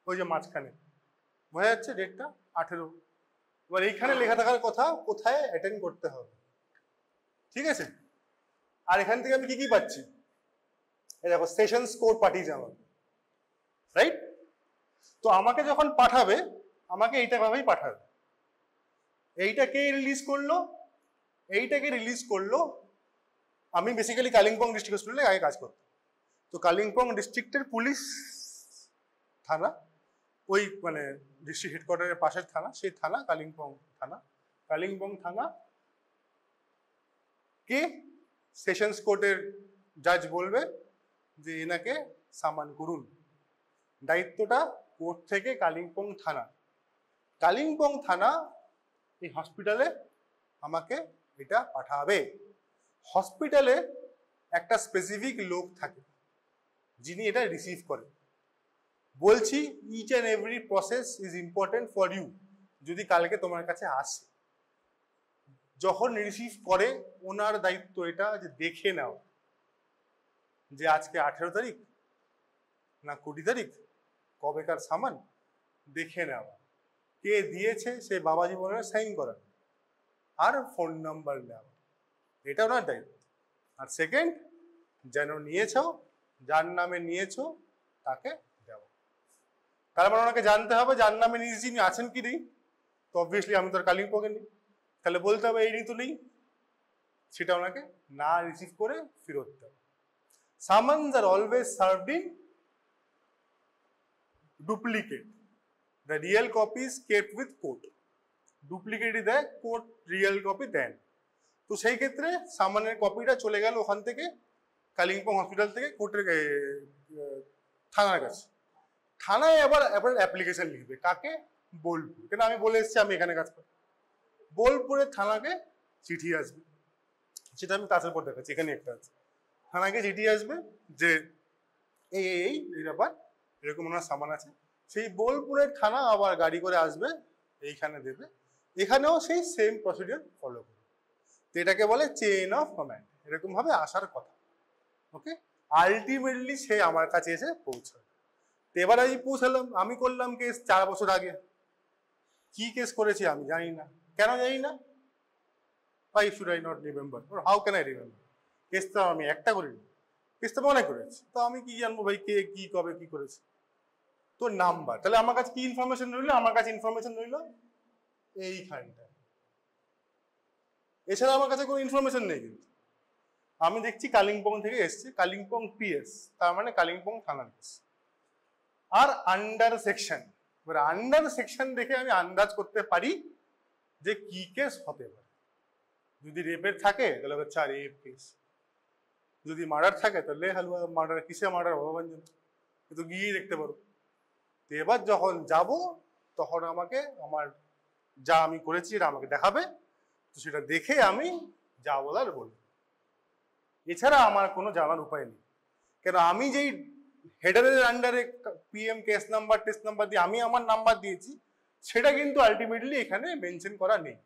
ওই যে মাঝখানে, বোঝা যাচ্ছে ডেটটা 18। এবার এইখানে লেখা থাকার কথা কোথায় অ্যাটেন্ড করতে হবে, ঠিক আছে? আর এখান থেকে আমি কি কি পাচ্ছি, এই দেখো সেশন স্কোর পাঠিয়েছে আমাকে, রাইট? তো আমাকে যখন পাঠাবে, আমাকে এইটা ভাবেই পাঠাবে। এইটাকে রিলিজ করলো, এইটাকে রিলিজ করলো। আমি বেসিক্যালি কালিম্পং ডিস্ট্রিক্ট হসপিটালে আগে কাজ করতাম। তো কালিম্পং ডিস্ট্রিক্টের পুলিশ থানা, ওই মানে ডিস্ট্রিক্ট হেডকোয়ার্টারের পাশের থানা, সেই থানা কালিম্পং থানা। কালিম্পং থানা কে সেশনস কোর্টের জাজ বলবে যে এনাকে সামান করুন, দায়িত্বটা কোর্ট থেকে কালিম্পং থানা। কালিম্পং থানা এই হসপিটালে আমাকে এটা পাঠাবে। হসপিটালে একটা স্পেসিফিক লোক থাকে যিনি এটা রিসিভ করে। বলছি each and every process is important for you. যদি কালকে তোমার কাছে আসে, যখন রিসিভ করে, ওনার দায়িত্ব এটা যে দেখে নাও যে আজকে 18 তারিখ না 20 তারিখ, কবেকার সামান দেখে নেওয়া, কে দিয়েছে সে বাবা জীবনের সাইন করা, আর ফোন নাম্বার নেওয়া, এটা ওনার দায়িত্ব। আর সেকেন্ড, যেন নিয়েছো, যার নামে নিয়েছো তাকে দেওয়া। তার মানে ওনাকে জানতে হবে যার নামে নিয়েছি যিনি আছেন কি নেই। তো অবভিয়াসলি আমি তো আর কালিম্পংয়ে নেই, তাহলে বলতে হবে এই তো নেই, সেটা ওনাকে না রিসিভ করে ফেরত দেবে। সামান্স আর always served in duplicate, the real copy is kept with court. ডুপ্লিকেটই দেয়, কোর্ট রিয়েল কপি দেন। তো সেই ক্ষেত্রে সামানের কপিটা চলে গেল ওখান থেকে, কালিম্পং হসপিটাল থেকে কোর্টের থানার কাছে। থানায় আবার অ্যাপ্লিকেশন লিখবে, কাকে? বোলপুর। কেন আমি বলে এসেছি আমি এখানে কাজ করি। বোলপুরের থানাকে চিঠি আসবে, সেটা আমি কাজের পর দেখাচ্ছি, এখানে একটা আছে। থানাকে চিঠি আসবে যে এই ব্যাপার, এরকম ওনার সামান আছে। সেই বোলপুরের থানা আবার গাড়ি করে আসবে, এইখানে দেবে। এখানেও সেই সেম প্রসিডিওর ফলো করবে। তো এটাকে বলে চেইন অফ কমান্ড, এরকম ভাবে আসার কথা। ওকে, আলটিমেটলি সে আমার কাছে এসে পৌঁছাবে। তো এবার আমি পৌঁছালাম, আমি করলাম কেস 4 বছর আগে। কি কেস করেছি আমি জানি না, কেন জানি না? Why should I not remember? Or how can I remember? Case তো আমি একটা করিনি, কেস তো মনে করেছি। তো আমি কি জানবো ভাই কে কি কবে কি করেছে? তো নাম্বার, তাহলে আমার কাছে কি ইনফরমেশন রইলো? আমার কাছে ইনফরমেশন রইলো এইখানটা, এছাড়া আমার কাছে কোনো ইনফরমেশন নেই। কিন্তু আমি দেখছি কালিম্পং থেকে এসছে, কালিম্পং পিএস, তার মানে কালিম্পং থানার কেস। আর আন্ডার সেকশন, এবার আন্ডার সেকশন দেখে আমি আন্দাজ করতে পারি যে কি কেস হতে পারে। যদি রেপের থাকে তাহলে হচ্ছে রেপ কেস, যদি মার্ডার থাকে তাহলে হালুয়া মার্ডার, কিসে মার্ডার ভগবান জানে, কিন্তু গিয়েই দেখতে পারো। তো এবার যখন যাব তখন আমাকে আমার যা আমি করেছি এটা আমাকে দেখাবে, তো সেটা দেখে আমি যা বলার বলবো। এছাড়া আমার কোনো জানার উপায় নেই, কেন আমি যেই হেডারের আন্ডারে PM case number test number দিয়ে আমি আমার নাম্বার দিয়েছি, সেটা কিন্তু আলটিমেটলি এখানে মেনশন করা নেই।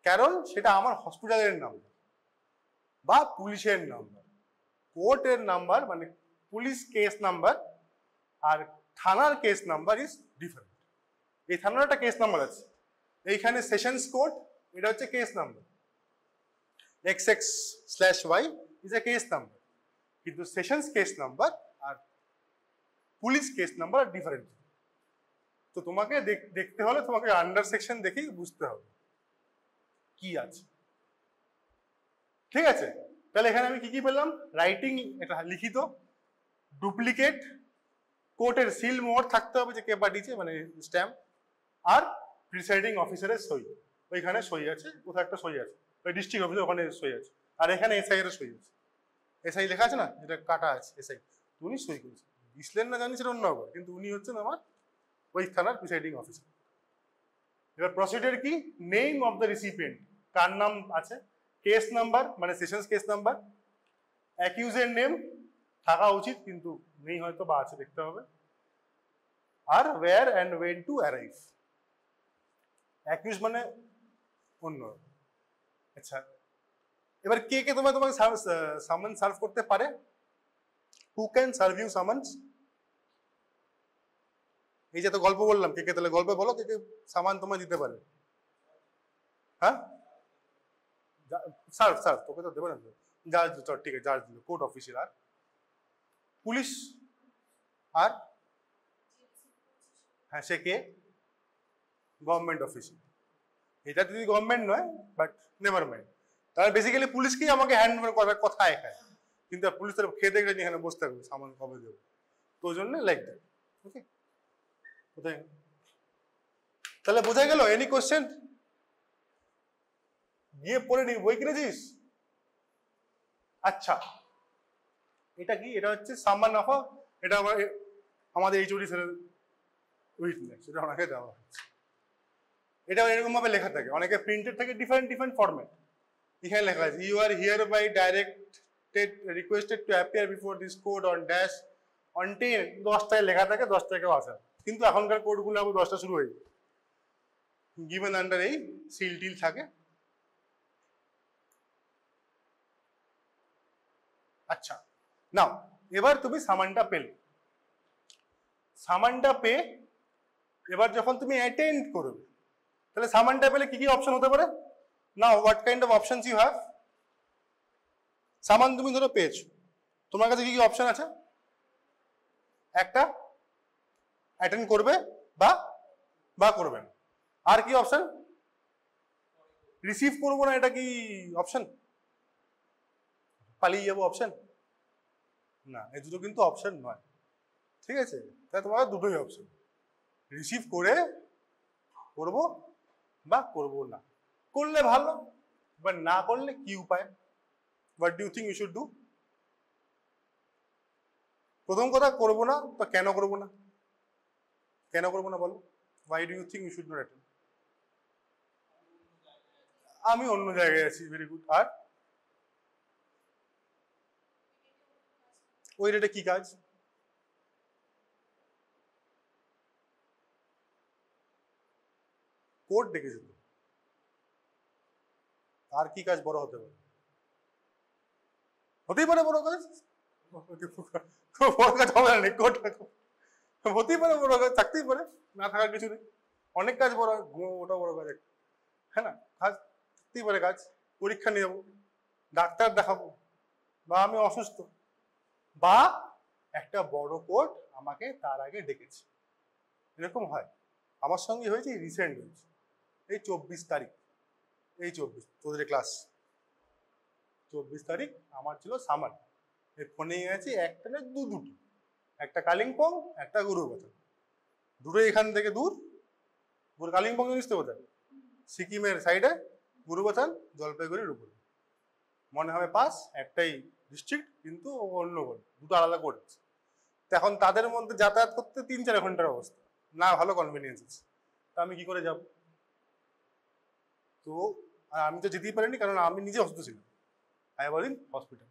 কারণ সেটা আমার হসপিটালের নাম্বার বা পুলিশের নাম্বার। কোর্টের নাম্বার মানে পুলিশ কেস নাম্বার আর থানার কেস নাম্বার ইজ ডিফারেন্ট। এই থানার একটা কেস নাম্বার আছে, এইখানে সেশনস কোর্ট, এটা হচ্ছে case number, XX/Y is a case number, কিন্তু সেশনস কেস নাম্বার আর পুলিশ কেস নাম্বার ডিফারেন্ট। তো তোমাকে দেখতে হলে তোমাকে আন্ডার সেকশন দেখেই বুঝতে হবে কি আছে, ঠিক আছে? তাহলে এখানে আমি কি কি পেলাম? রাইটিং, এটা লিখিত, ডুপ্লিকেট, কোর্টের সিল মোহর থাকতে হবে যে কে পাঠিয়েছে, মানে স্ট্যাম্প, আর প্রিসাইডিং অফিসারের সই, ওইখানে সই আছে, কোথাও একটা সই আছে, ওই ডিস্ট্রিক্ট অফিসে ওখানে সই আছে, আর এখানে এসআই এর সই আছে। এসআই লেখা আছে না, এটা কাটা আছে এসআই, উনি সই করেছেন। দিসলেন না জানি সেটা অন্য ব্যাপার, কিন্তু উনি হচ্ছেন আমার ওই থানার প্রিসাইডিং অফিসার। এবার প্রসিডিউর কি, নেম অফ দ্য রিসিপিয়েন্ট, কার নাম আছে, কেস নাম্বার মানে সেশনস কেস নাম্বার, অ্যাকিউজের নেম থাকা উচিত কিন্তু নেই হয়তো বা আছে দেখতে হবে, আর where and when to arrive. Accused মানে অন্য। আচ্ছা এবার কে কে তোমাকে সামন সার্ভ করতে পারে, who can serve you summons? এই যে তো গল্প বললাম, কে কে, তাহলে গল্পে বলো কে কে সামান তোমায় দিতে পারে। হ্যাঁ সার্ভ সার্ভ তোকে তো দেবে না, জাজ, চল ঠিক আছে জাজ দিল, কোর্ট অফিসার, আর পুলিশ, আর হ্যাঁ সে কে, গভর্নমেন্ট অফিসার। এটা যদি গভর্নমেন্ট নয় বাট নেভার মাইন্ড, তাহলে বেসিক্যালি পুলিশকেই আমাকে হ্যান্ড ওভার করার কথা এখানে, কিন্তু পুলিশ তো খেয়ে দেখলে এখানে বসে থাকবে সামান কবে দেবো, তো ওই জন্য লাইক দ্যাট। ওকে কোথায়, তাহলে বোঝা গেল। Any question? গিয়ে পড়ে নি, বই কিনেছিস? আচ্ছা এটা কি, এটা হচ্ছে সামান অফ, এটা আমাদের এইচওডি স্যারের উইটনেস, এটা ওনাকে দেওয়া হচ্ছে। এটা এরকম ভাবে লেখা থাকে, অনেকে প্রিন্টেড থাকে ডিফারেন্ট ডিফারেন্ট ফরম্যাট। এখানে লেখা আছে you are hereby directed requested to appear before this court on dash on 10, 10টায় লেখা থাকে, 10 টাকাও আসে, কিন্তু এখনকার কোর্টগুলো আবার 10টা শুরু হয়ে যায়, গিভেন আন্ডার এই সিল টিল থাকে। আচ্ছা নাও এবার তুমি সামানটা পেলে, সামানটা পেয়ে এবার যখন তুমি অ্যাটেন্ড করবে, তাহলে সামানটা পেলে কি কি অপশন হতে পারে? Now what kind of options you have? Summon তুমি ধরো পেয়েছো, তোমার কাছে কি কি অপশন আছে? একটা অ্যাটেন্ড করবে বা বা করবে না, আর কি অপশন? রিসিভ করবো না, এটা কি অপশন? পালিয়ে যাবো অপশন না, এই দুটো কিন্তু অপশন নয়, ঠিক আছে? তাই তোমার দুটোই অপশন, রিসিভ করে করবো বা করবো না, করলে ভালো বা না করলে কি উপায়? What do you think you should do? প্রথম কথা করবো না, তো কেন করবো না, কেন করবো না বলো? Why do you think you should not attend? আমি অন্য জায়গায় আছি, ভেরি গুড। আর ওই রেটে কি কাজ? কোর্ট ডেকেছে তো, আর কি কাজ বড় হতে পারে? হতেই পারে বড় কাজ, বড় কাজ হবে না, কোর্ট হতেই পারে বড় কাজ, থাকতেই পারে, না থাকার কিছু নেই, অনেক কাজ বড়, ওটা বড় কাজ, হ্যাঁ না, কাজ থাকতেই পারে, কাজ পরীক্ষা নিয়ে যাবো, ডাক্তার দেখাবো, বা আমি অসুস্থ, বা একটা বড় কোর্ট আমাকে তার আগে ডেকেছে, এরকম হয়। আমার সঙ্গে হয়েছে, রিসেন্ট হয়েছে, এই 24 তারিখ, এই 24 তোদের ক্লাস 24 তারিখ আমার ছিল সামান, এই ফোনে গেছে একটা না দুটো, একটা কালিম্পং একটা গুরুবাথা, দুটো এখান থেকে দূর, কালিম্পং জিনিস তো কোথায়, সিকিমের সাইডে, গুরুবাথান জলপাইগুড়ির উপরে, মনে হবে পাস, একটাই ডিস্ট্রিক্ট কিন্তু অন্য দুটো আলাদা করেছে। তো এখন তাদের মধ্যে যাতায়াত করতে 3-4 ঘন্টার অবস্থা, না ভালো কনভিনিয়েন্স আছে, তা আমি কি করে যাব? তো আমি তো যেতেই পারিনি, কারণ আমি নিজে অসুস্থ ছিলাম, আই ওয়াজ ইন হসপিটাল,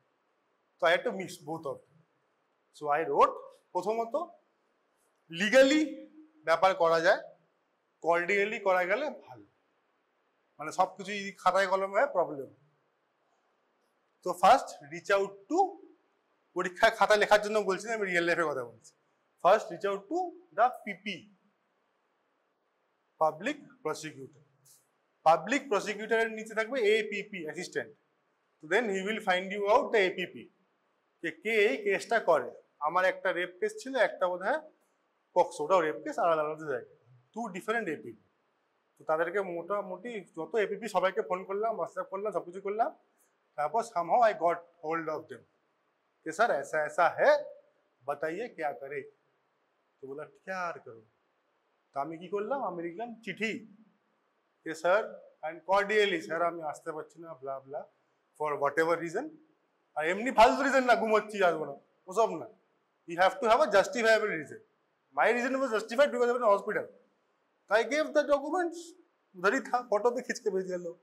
তো I had to miss both of them. So I রোট, প্রথমত লিগালি ব্যাপার করা যায়, কর্ডিয়ালি করা গেলে ভালো, মানে সবকিছু যদি খাতায় কলমে হয় প্রবলেম। তো ফার্স্ট রিচ আউট টু, পরীক্ষায় খাতা লেখার জন্য বলছি না, আমি রিয়েল লাইফের কথা বলছি। First reach out to the PP, public prosecutor. Public প্রসিকিউটরের নিচে থাকবে APP, assistant. Then he will find you out the APP, কে এই কেসটা করে। আমার একটা রেপ কেস ছিল, একটা বোধ হয় পক্সো, ওটাও রেপ কেস, আলাদা আলাদা জায়গায়, 2 ডিফারেন্ট এপিপি। তো তাদেরকে মোটামুটি যত এপিপি সবাইকে ফোন করলাম, হোয়াটসঅ্যাপ করলাম, সবকিছু করলাম, তারপর somehow I got hold of them कि सर ऐसा ऐसा है, बताइए क्या करे। तो बोला क्या करो, तो আমি কি করলাম, আমি লিখলাম চিঠি, कि सर and cordially স্যার আমি আসতে পারছি না, ব্লা ব্লা, ফর হোয়াট এভার রিজন। আর এমনি ফালতু রিজন না, ঘুমোচ্ছি আসবো না, ওসব না, you have to have a justifiable reason. My reason was justified because I was in hospital. So I gave the documents, उधर ही था, फोटो भी खींच के भेज दिया लोग,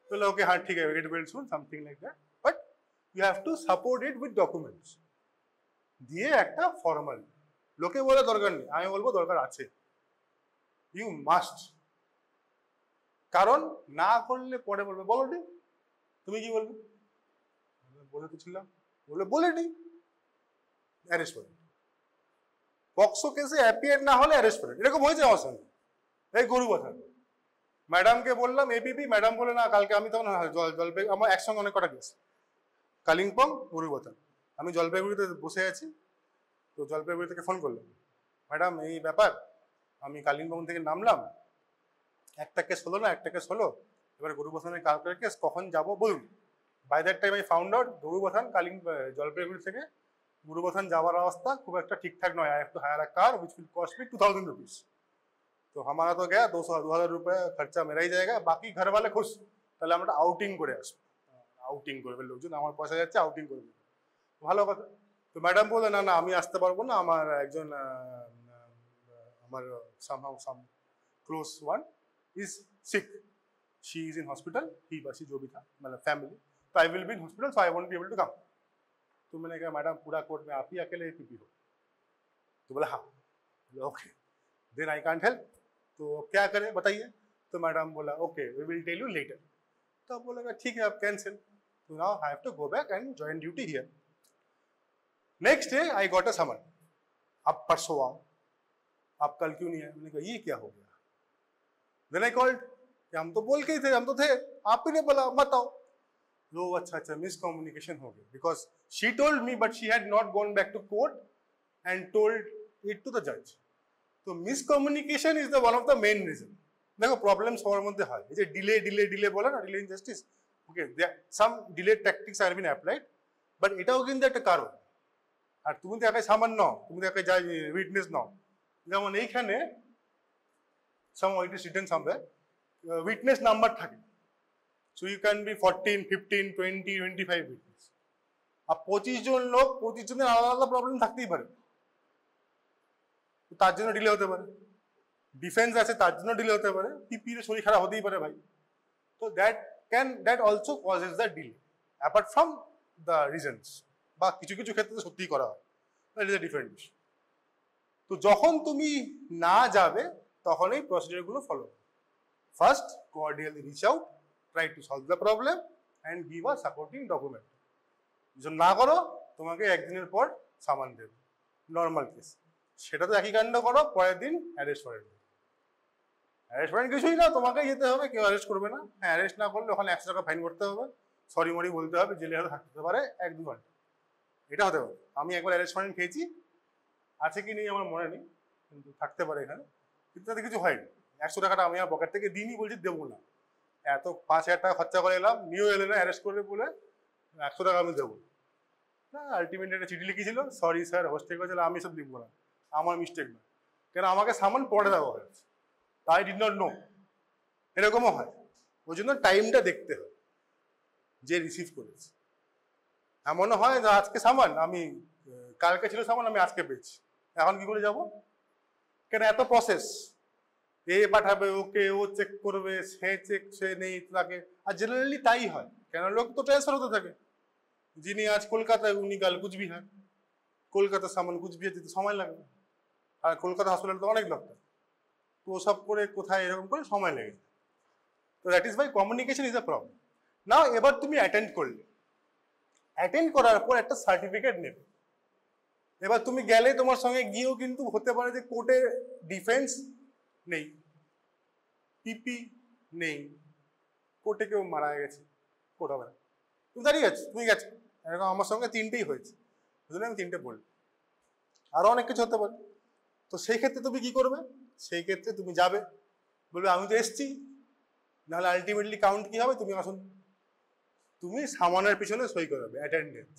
बोले ओके हाँ ठीक है get well soon something like that, but you have to support it with documents দিয়ে একটা ফর্মাল। লোকে বলে দরকার নেই, আমি বলবো দরকার আছে, ইউ মাস্ট। কারণ না করলে পরে বলবে বলো নি তুমি কি বলবে, বলে তো ছিলাম, বলে নি অ্যারেস্ট করে পক্সো কেসে অ্যাপিয়ার না হলে অ্যারেস্ট করে। এরকম হয়েছে আমার সঙ্গে, এই গরু কথা। ম্যাডামকে বললাম এপিপি, ম্যাডাম বলে না কালকে, আমি তখন জলপাইগুড়ি, আমার একসঙ্গে অনেক কটা কেস, কালিম্পং গরুবথা, আমি জলপাইগুড়িতে বসে আছি, তো জলপাইগুড়ি থেকে ফোন করলাম, ম্যাডাম এই ব্যাপার, আমি কালিম্পং থেকে নামলাম, একটা কেস হলো না, একটা কেস হলো, এবার গরুবথানের কালকের কেস, কখন যাব বলুন। By that time I found out Gorubathan Jalpaiguri থেকে गुरुबथान जावार अवस्था खूब एक ठीक ठाक नय। I have to hire a car which will cost me 2000 rupees. तो हमारा तो गया 2000 रुपये खर्चा मेरा ही जाएगा, बाकी घर वाले खुश, তাহলে আমরা আউটিং করে আসবো, আউটিং করবে লোকজন, আমার পয়সা যাচ্ছে আউটিং করবে, ভালো কথা। তো ম্যাডাম বলে না না আমি আসতে পারবো না, আমার একজন আমার somehow some close one is sick, she is in hospital, he बसी जो भी था मतलब फैमिली, तो I will be in hospital so I won't be able to come। तो मैंने कहा मैडम पूरा कोर्ट में आप ही अकेले एपीपी हो, तो बोला हाँ, okay then I can't help, तो क्या करें बताइए। तो मैडम बोला okay we will tell you later. तो बोला ठीक है आप कैंसिल, तो now I have to go back and join duty here. Next day I got a समन, आप परसों आओ, आप कल क्यों नहीं आए। मैंने कहा ये क्या हो गया। देन आई कॉल्ड, हम तो बोल के ही थे, हम तो थे, आप ही ने बोला मत आओ। नो अच्छा अच्छा मिसकम्युनिकेशन हो गया, because she told me but she had not gone back to court and told it to the जज। तो miscommunication is the one of the main reason. देखो प्रॉब्लम সবার মধ্যে হয়, এই যে ডিলে ডিলে ডিলে বলে না, delay in justice, okay some delay tactics are been applied, but এটাও কিন্তু একটা কারণ। আর তুমি তো একাই সামান্য, তুমি তো একাই যাই উইটনেস নাও, যেমন এইখানে somehow it is written somewhere witness number থাকে, so you can be 14 15 20 25 witness. আর 25 জন লোক, 25 জনের আলাদা আলাদা প্রবলেম থাকতেই পারে, তার জন্য ডিলে হতে পারে। ডিফেন্স আছে তার জন্য ডিলে হতে পারে, পিপি এর শরীর খারাপ হতেই পারে ভাই। তো that also causes the delay apart from the reasons, বা কিছু কিছু ক্ষেত্রে সত্যিই করা হয়, that is a different issue. তো যখন তুমি না যাবে তখন এই প্রসিডিউরগুলো follow. First cordially reach out, try to solve the problem and give a supporting document. যদি না করো তোমাকে একদিনের পর সামান দেবে, নর্মাল কেস। সেটা তো একই কাণ্ড করো, পরের দিন অ্যারেস্ট করে দেবে। অ্যারেস্ট ওয়ারেন্ট কিছুই না, তোমাকে যেতে হবে, কেউ অ্যারেস্ট করবে না। হ্যাঁ অ্যারেস্ট না করলে ওখানে 100 টাকা ফাইন করতে হবে, সরি মরি বলতে হবে, জেলে হয়তো থাকতে পারে 1-2 ঘন্টা, এটা হতে পারে। আমি একবার অ্যারেস্ট ওয়ারেন্ট খেয়েছি, আছে কি নেই আমার মনে নেই, কিন্তু থাকতে পারে এখানে, কিন্তু তাতে কিছু হয়নি। 100 টাকাটা আমি আমার পকেট থেকে দিইনি, বলছি দেবো না, এত 5000 টাকা খরচা করে এলাম, নিয়েও এলে না অ্যারেস্ট করবে বলে 100 টাকা আমি দেবো না। আলটিমেটলি একটা চিঠি লিখেছিল, সরি স্যার হোস্টেল করেছিল, আমি সব লিখবো না, আমার মিস্টেক না, কেন আমাকে সামান পড়ে দেওয়া হয়েছে, আই ডিড নট নো। এরকমও হয়, ওই জন্য টাইমটা দেখতে হয় যে রিসিভ করেছে। এমনও হয় যে আজকে সামান আমি, কালকে ছিল সামান আমি আজকে পেয়েছি, এখন কি করে যাব, কেন এত প্রসেস, এ পাঠাবে ওকে, ও চেক করবে, সে চেক সে নেই তাকে। আর জেনারেলি তাই হয়, কেন লোক তো ট্রান্সফার হতে থাকে, যিনি আজ কলকাতায় উনি কাল কুচবিহার, কলকাতা সামান কুচবিহার যেতে সময় লাগবে, আর কলকাতা হসপিটাল তো অনেক লোক, তো সব করে কোথায় এরকম করে সময় লেগে যায়। তো that is why communication is a problem. Now এবার তুমি অ্যাটেন্ড করলে, অ্যাটেন্ড করার পর একটা সার্টিফিকেট নেবে। এবার তুমি গেলে তোমার সঙ্গে গিয়েও কিন্তু হতে পারে যে কোর্টে ডিফেন্স নেই, পিপি নেই, কোর্টে কেউ মারা গেছে, কোর্ট হবে না, তুমি দাঁড়িয়ে আছো, তুমি গেছো, এরকম আমার সঙ্গে 3টেই হয়েছে, বুঝলে আমি 3টে বলি, আরো অনেক কিছু হতে পারে। তো সেই ক্ষেত্রে তুমি কি করবে, সেই ক্ষেত্রে তুমি যাবে, বলবে আমি তো এসছি, নাহলে আলটিমেটলি কাউন্ট কি হবে, তুমি আসুন, তুমি সামানের পিছনে সই করাবে, অ্যাটেন্ডেন্স,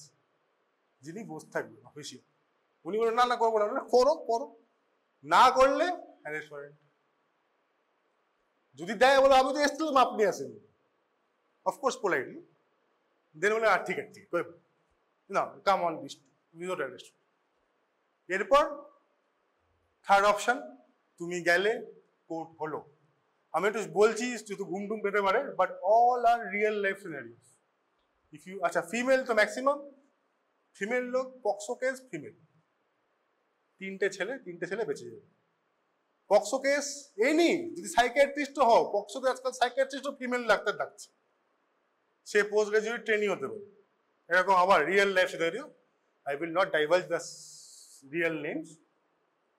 যিনি বসে থাকবেন অফিসিয়াল, উনি বলবেন না না করবো না, করো করো, না করলে অ্যারেস্ট ওয়ারেন্ট। যদি দেয় বলো আমি তো এসছিলাম আপনি আসেন, অফকোর্স পোলাইটলি, দেন বলে ঠিক আছে ঠিক আছে, না কাম অন উইদাউট অ্যারেস্ট। এরপর থার্ড অপশন, তুমি গেলে কোর্ট হলো, আমি একটু বলছি যেহেতু ঘুম টুম পেতে পারে, but all are real life scenarios. If you আচ্ছা ফিমেল তো ম্যাক্সিমাম ফিমেল লোক, পক্সো কেস ফিমেল, তিনটে ছেলে বেঁচে যাবে। পক্সো কেস এনি যদি সাইকিয়াট্রিস্ট হও, পক্সোতে আজকাল সাইকিয়াট্রিস্টও ফিমেল ডাক্তার ডাকছে, সে পোস্ট গ্রাজুয়েট ট্রেনিং হতে পারে। এরকম আবার real life scenario, I will not diverge the real names,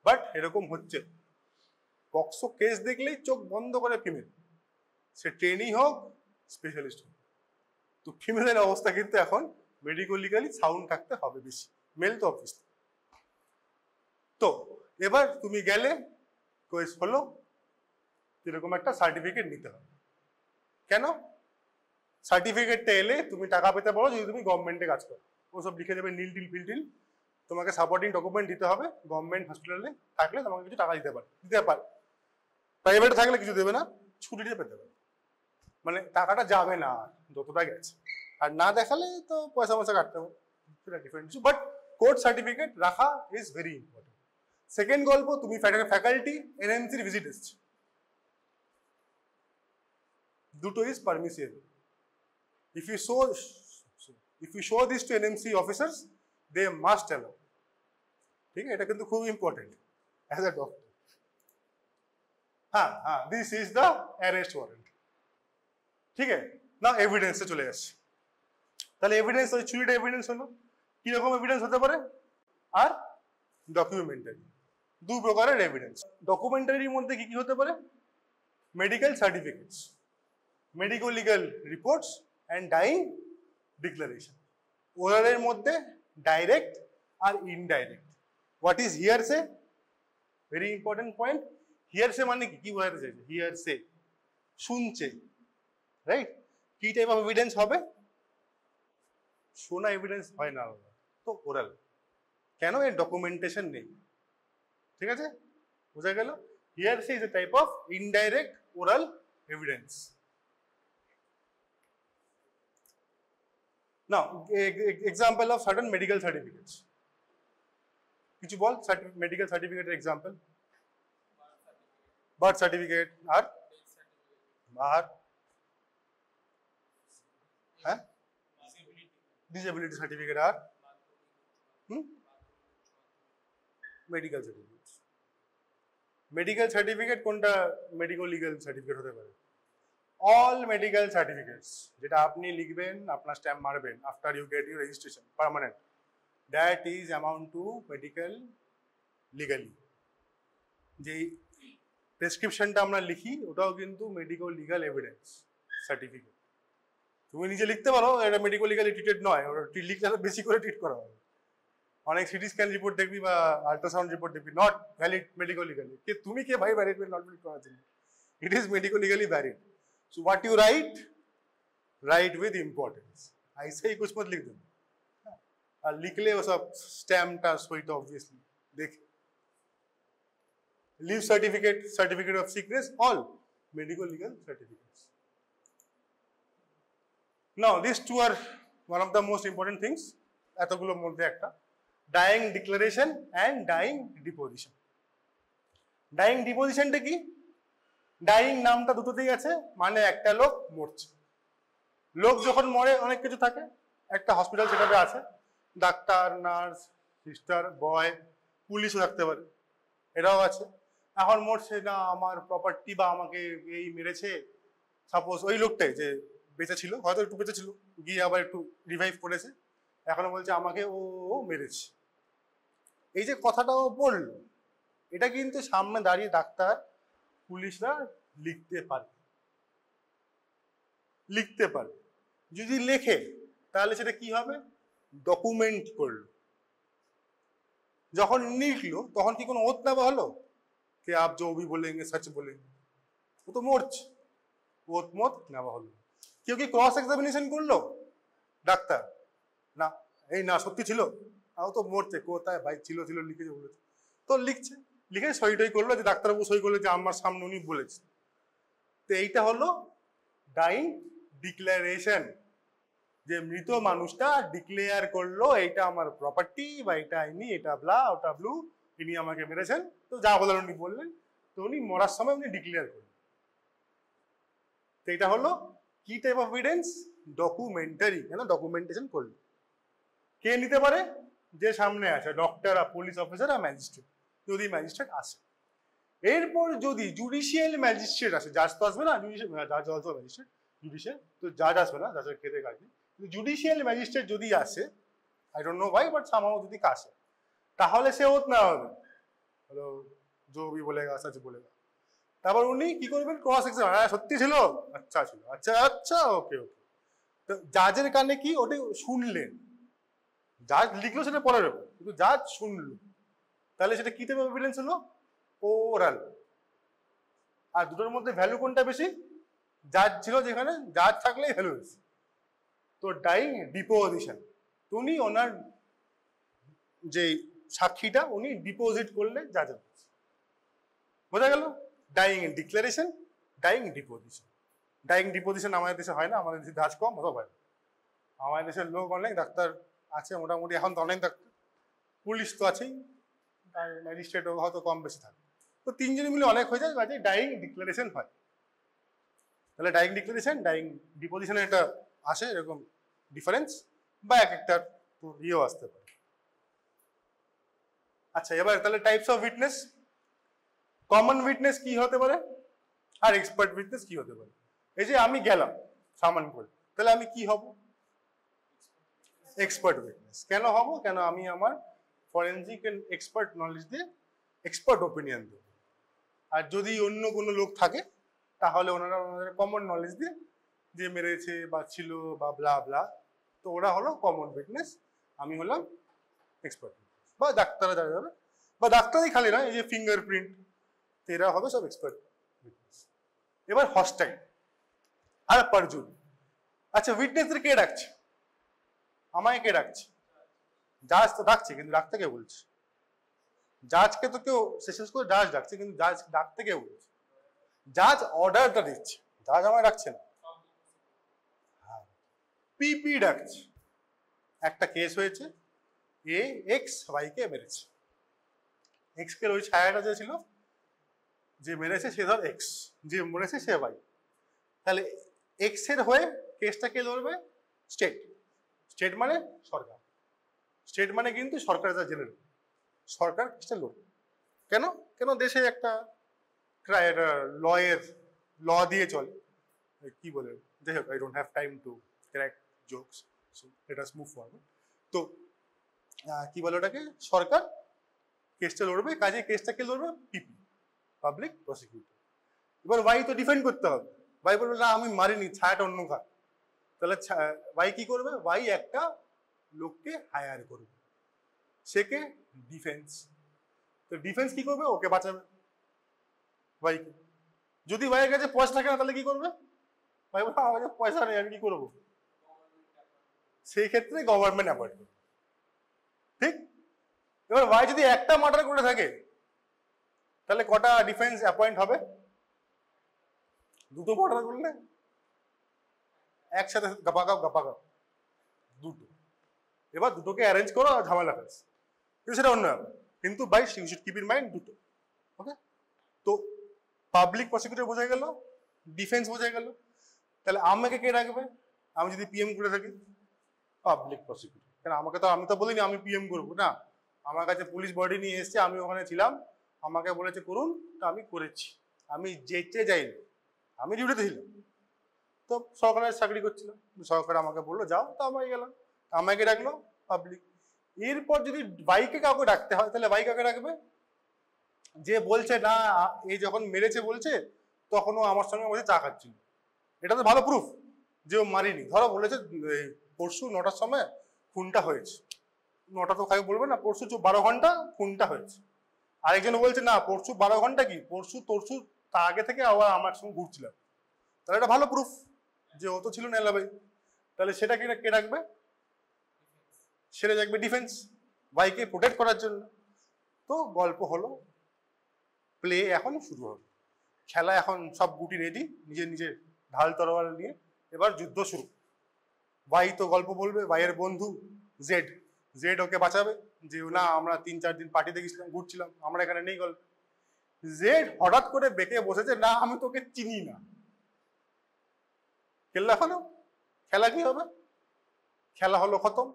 but এরকম হচ্ছে। পক্সো কেস দেখলেই চোখ বন্ধ করে ফিমেল, সে ট্রেনিং হোক স্পেশালিস্ট হোক। তো ফিমেলের অবস্থা কিন্তু এখন মেডিকো লিগালি সাউন্ড থাকতে হবে বেশি, মেল তো অফিস। তো এবার তুমি গেলে কেস হলো, এরকম একটা সার্টিফিকেট নিতে হবে। কেন? সার্টিফিকেটটা এলে তুমি টাকা পেতে পারো যদি তুমি গভর্নমেন্টে কাজ করো। ওসব লিখে দেবে নীল টিল ফিল, তোমাকে সাপোর্টিং ডকুমেন্ট দিতে হবে। গভর্নমেন্ট হসপিটালে থাকলে তোমাকে কিছু টাকা দিতে পারে। প্রাইভেটে থাকলে কিছু দেবে না, ছুটিতে পেতে পারে। মানে টাকাটা যাবে না যতটা গেছে, আর না দেখালে তো পয়সা কাটতে হবে, সেটা different issue. But course certificate রাখা ইজ ভেরি ইম্পর্টেন্ট। সেকেন্ড গল্প, তুমি ফ্যাকাল্টি এনএমসির ভিজিট এসছে, দুটো is permissible. if you show this to NMC officers, they must allow. ঠিক আছে, এটা কিন্তু খুব ইম্পর্টেন্ট অ্যাজ এ ডক্টর। হ্যাঁ, this is the arrest warrant. ঠিক আছে, না এভিডেন্সে চলে আসছে। তাহলে এভিডেন্স, ওই চুরিটা এভিডেন্স হলো। কিরকম এভিডেন্স হতে পারে? আর ডকুমেন্টারি, দু প্রকারের এভিডেন্স। ডকুমেন্টারির মধ্যে কি কি হতে পারে? Medical certificates, medico legal reports and dying declaration. ওরালের মধ্যে ডাইরেক্ট আর indirect. What is hearsay? Very important point. Hearsay মানে কি বোঝাতে চাইছে? হিয়ারসে শুনছে, রাইট? কি টাইপ অফ এভিডেন্স হবে? শোনা এভিডেন্স হয় না, তো ওরাল। কেন? এর ডকুমেন্টেশন নেই। ঠিক আছে, বোঝা গেল? Hearsay is a type of indirect oral evidence. Now, example of certain medical certificates. কিছু বল, মেডিকেল সার্টিফিকেটের এক্সাম্পল। বার্থ সার্টিফিকেট, আর হ্যাঁ ডিসেবিলিটি সার্টিফিকেট, আর মেডিকেল সার্টিফিকেট। মেডিকেল সার্টিফিকেট কোনটা মেডিকো লিগাল সার্টিফিকেট হতে পারে? অল মেডিকেল সার্টিফিকেটস, যেটা আপনি লিখবেন, আপনার স্ট্যাম্প মারবেন after you get your registration permanent, that is amount to medical legally. যে প্রেসক্রিপশনটা আমরা লিখি ওটাও কিন্তু মেডিকো লিগাল এভিডেন্স সার্টিফিকেট। তুমি নিজে লিখতে পারো এটা মেডিকো লিগালি ট্রিটেড নয়, ওটা লিখলে বেশি করে ট্রিট করা হবে। অনেক সিটি স্ক্যান রিপোর্ট দেখবি বা আল্ট্রাসাউন্ড রিপোর্ট দেখবি, নট ভ্যালিড মেডিকো লিগালি। তুমি কে ভাই ভ্যালিড নট ভ্যালিড করার জন্য? It is medico legally valid. So what you write with importance. ऐसे ही कुछ मत लिख दो, और लिख ले वो सब स्टैम्प टा सहित ऑब्वियसली देख। Leave certificate, certificate of sickness, all medical legal certificates. Now these two are one of the most important things. এতগুলোর মধ্যে একটা dying declaration and dying deposition. Dying ডিপোজিশনটা কি? ডাইং নামটা দুটোতেই আছে, মানে একটা লোক মরছে। লোক যখন মরে অনেক কিছু থাকে, একটা হসপিটাল সেটাতে আছে, ডাক্তার, নার্স, সিস্টার, বয়, পুলিশও থাকতে পারে, এরাও আছে। এখন মরছে না, আমার প্রপার্টি বা আমাকে এই মেরেছে, সাপোজ ওই লোকটাই যে বেঁচে ছিল, হয়তো একটু বেঁচে ছিল, গিয়ে আবার একটু রিভাইভ করেছে, এখনো বলছে আমাকে ও মেরেছে। এই যে কথাটা ও বললো, এটা কিন্তু সামনে দাঁড়িয়ে ডাক্তার, পুলিশরা লিখতে পারে। যদি লেখে তাহলে সেটা কি হবে? ডকুমেন্ট করলো। যখন লিখলো তখন কি কোনো ওত নেওয়া হলো कि आप जो भी बोलेंगे सच बोलेंगे? वो तो মরছে, ওত মত নেওয়া হলো। কেউ কি ক্রস এক্সামিনেশন করলো? ডাক্তার না, এই না সত্যি ছিল, ও তো মরছে, কোথায় ভাই ছিল লিখেছে বলেছে, তো লিখছে, লিখে সইটাই করলো, যে ডাক্তারবাবু সই করলো যে আমার সামনে উনি বলেছে। তো এইটা হলো ডাইং ডিক্লারেশন, যে মৃত মানুষটা ডিক্লেয়ার করলো এইটা আমার প্রপার্টি, বা এটা ইনি, এটা ব্লা, ওটা ব্লু, ইনি আমাকে মেরেছেন, তো যা বলার উনি বললেন, তো উনি মরার সময় উনি ডিক্লেয়ার করলেন। তো এটা হলো কি টাইপ অফ এভিডেন্স? ডকুমেন্টারি। কেন? ডকুমেন্টেশন করলো। কে নিতে পারে? যে সামনে আছে, ডক্টর আর পুলিশ অফিসার আর ম্যাজিস্ট্রেট, যদি ম্যাজিস্ট্রেট আসে। এরপর যদি জুডিশিয়াল ম্যাজিস্ট্রেট আসে, জাজ তো আসবে না, জাজ অলসো ম্যাজিস্ট্রেট, জুডিশিয়াল তো জাজ আসবে না, জাজের খেতে কাজ নেই, কিন্তু জুডিশিয়াল ম্যাজিস্ট্রেট যদি আসে, I don't know Y, but somehow যদি আসে, তাহলে সে ওত না হবে, হলো जो भी बोलेगा सच बोलेगा। তারপর উনি কি করবেন? Cross examine. হ্যাঁ সত্যি ছিল, আচ্ছা ছিল, আচ্ছা আচ্ছা, ওকে ওকে। তো জাজের কানে কি ওটা শুনলেন, জাজ লিখলো সেটা পরের ব্যাপার, কিন্তু জাজ শুনলো, তাহলে সেটা কি টাইপ অফ এভিডেন্স হলো? ওরাল। আর দুটোর মধ্যে ভ্যালু কোনটা বেশি? জাজ ছিল যেখানে, জাজ থাকলেই ভ্যালু বেশি। তো ডাইং ডিপোজিশন, উনি ওনার যে সাক্ষীটা উনি ডিপোজিট করলে জাজের, বোঝা গেল? Dying declaration, dying deposition. Dying deposition আমাদের দেশে হয় না, আমাদের দেশে জাজ কম, অত হয় না। আমাদের দেশের লোক অনেক, ডাক্তার আছে মোটামুটি, এখন তো অনেক ডাক্তার, পুলিশ তো আছেই, ম্যাজিস্ট্রেটও হয়তো কম বেশি থাকে, তো তিনজনে মিলে অনেক হয়ে যায়, কাজে ডাইং ডিক্লারেশন হয়। তাহলে ডাইং ডিক্লারেশন, ডাইং ডিপোজিশনের একটা আসে এরকম ডিফারেন্স, বা এক একটার ইয়েও আসতে পারে। আচ্ছা, এবার তাহলে types of witness. Common witness কি হতে পারে, আর এক্সপার্ট উইটনেস কি হতে পারে? এই যে আমি গেলাম সামান করে, তাহলে আমি কি হব? Expert witness. কেন হব? কেন আমি আমার ফরেনজিক এন্ড এক্সপার্ট নলেজ দিয়ে এক্সপার্ট ওপিনিয়ন দেব। আর যদি অন্য কোনো লোক থাকে, তাহলে ওনারা ওনাদের কমন নলেজ দিয়ে, যে মেরেছে বা ছিল বা ব্লা ব্লা, তো ওরা হলো কমন উইটনেস, আমি হলাম এক্সপার্ট। বা ডাক্তাররা যারা যাবে, বা ডাক্তারই খালি না, এই যে ফিঙ্গারপ্রিন্ট, এরা হবে সব এক্সপার্ট উইটনেস। এবার হস্টাইল আর পারজুর। আচ্ছা, উইটনেসদের কে ডাকছে? আমায় কে ডাকছে? জাজ তো ডাকছে, কিন্তু ডাকতে কে বলছে? জাজকে তো কেউ সেশনস করে জাজ ডাকছে, কিন্তু জাজ ডাকতে কে বলছে? জাজ অর্ডারটা দিচ্ছে, জাজ আমায় ডাকছে না। হ্যাঁ, পিপি ডাকছে। একটা কেস হয়েছে, এ এক্স ওয়াই কে মেরেছে, এক্স কে ওই ছায়াটা যে ছিল, যে মেরেছে সে ধর এক্স, যে মরেছে সে ওয়াই, তাহলে এক্স এর হয়ে কেসটা কে লড়বে? স্টেট। স্টেট মানে সরকার, স্টেট মানে কিন্তু সরকার, যা জেনে সরকার কেসটা লড়বে। কেন? কেন দেশে একটা লয়ের ল দিয়ে চলে, কি বলে, যাই হোক, I don't have time to crack jokes, so let us move forward. তো কি বলে ওটাকে, সরকার কেসটা লড়বে, কাজে কেসটা কে লড়বে? পিপি, পাবলিক প্রসিকিউটর। এবার ওয়াই তো ডিফেন্ড করতে হবে, ওয়াই বলবে না আমি মারিনি, ছায়াটা অন্য কার, তাহলে ওয়াই কি করবে? ওয়াই একটা লোককে হায়ার করবে, সেকে ডিফেন্স। তো ডিফেন্স কি করবে? ওকে বাঁচাবে ওয়াইকে। যদি ওয়াইয়ের কাছে পয়সা থাকে না, তাহলে কি করবে? ভাই বলবে আমার কাছে পয়সা নেই, আমি কি করবো? সেই ক্ষেত্রে গভর্নমেন্ট অ্যাপয়েন্ট করবে, ঠিক? এবার ওয়াই যদি একটা মার্ডার করে থাকে, তাহলে কটা ডিফেন্স অ্যাপয়েন্ট হবে? দুটো মার্ডার করলে একসাথে গাপাগাপ গাপাগাপ দুটো। এবার দুটোকে অ্যারেঞ্জ করো, ঝামেলা ফেলছে, কিন্তু সেটা অন্য ব্যাপার। কিন্তু by you should keep in mind দুটো, ওকে? তো পাবলিক প্রসিকিউটর বোঝা গেল, ডিফেন্স বোঝা গেল। তাহলে আমাকে কে রাখবে? আমি যদি পিএম করে থাকি, পাবলিক প্রসিকিউটর। কেন আমাকে তো, আমি তো বলিনি আমি পিএম করবো না, আমার কাছে পুলিশ বডি নিয়ে এসছে, আমি ওখানে ছিলাম, আমাকে বলেছে করুন, তো আমি করেছি, আমি যেতে যাইনি, আমি ডিউটিতে ছিলাম, তো সরকারের চাকরি করছিলাম, সরকার আমাকে বললো যাও, তো আমি গেলাম, আমাকে ডাকলো পাবলিক। এরপর যদি বাইকে কাউকে ডাকতে হয়, তাহলে বাইক কাকে ডাকবে? যে বলছে না, এই যখন মেরেছে বলছে, তখনও আমার সঙ্গে বসে চা খাচ্ছিল, এটা তো ভালো প্রুফ যে ও মারিনি। ধরো বলেছে পরশু 9টার সময় খুনটা হয়েছে, 9টা তো কাউকে বলবে না, পরশু 12 ঘন্টা খুনটা হয়েছে। আরেকজন বলছে না পরশু 12 ঘন্টা কি, পরশু তরশু তার আগে থেকে আবার আমার সঙ্গে ঘুরছিলাম, তাহলে এটা ভালো প্রুফ যে ও তো ছিল না এলাকায়। তাহলে সেটা কে রাখবে? সেটা রাখবে ডিফেন্স, বাইকে প্রোটেক্ট করার জন্য। তো গল্প হলো, প্লে এখন শুরু হবে, খেলা এখন সব গুটি রেডি, নিজের নিজের ঢাল তরোয়াল নিয়ে এবার যুদ্ধ শুরু। ওয়াই তো গল্প বলবে, ওয়াইয়ের বন্ধু জেড, জেড ওকে বাঁচাবে, যে না আমরা 3-4 দিন পার্টিতে গেছিলাম, ঘুরছিলাম, আমরা এখানে নেই। গল্প জেড হঠাৎ করে বেঁকে বসেছে, না আমি তোকে চিনি না, খেলা হলো, খেলা কি হবে, খেলা হলো খতম।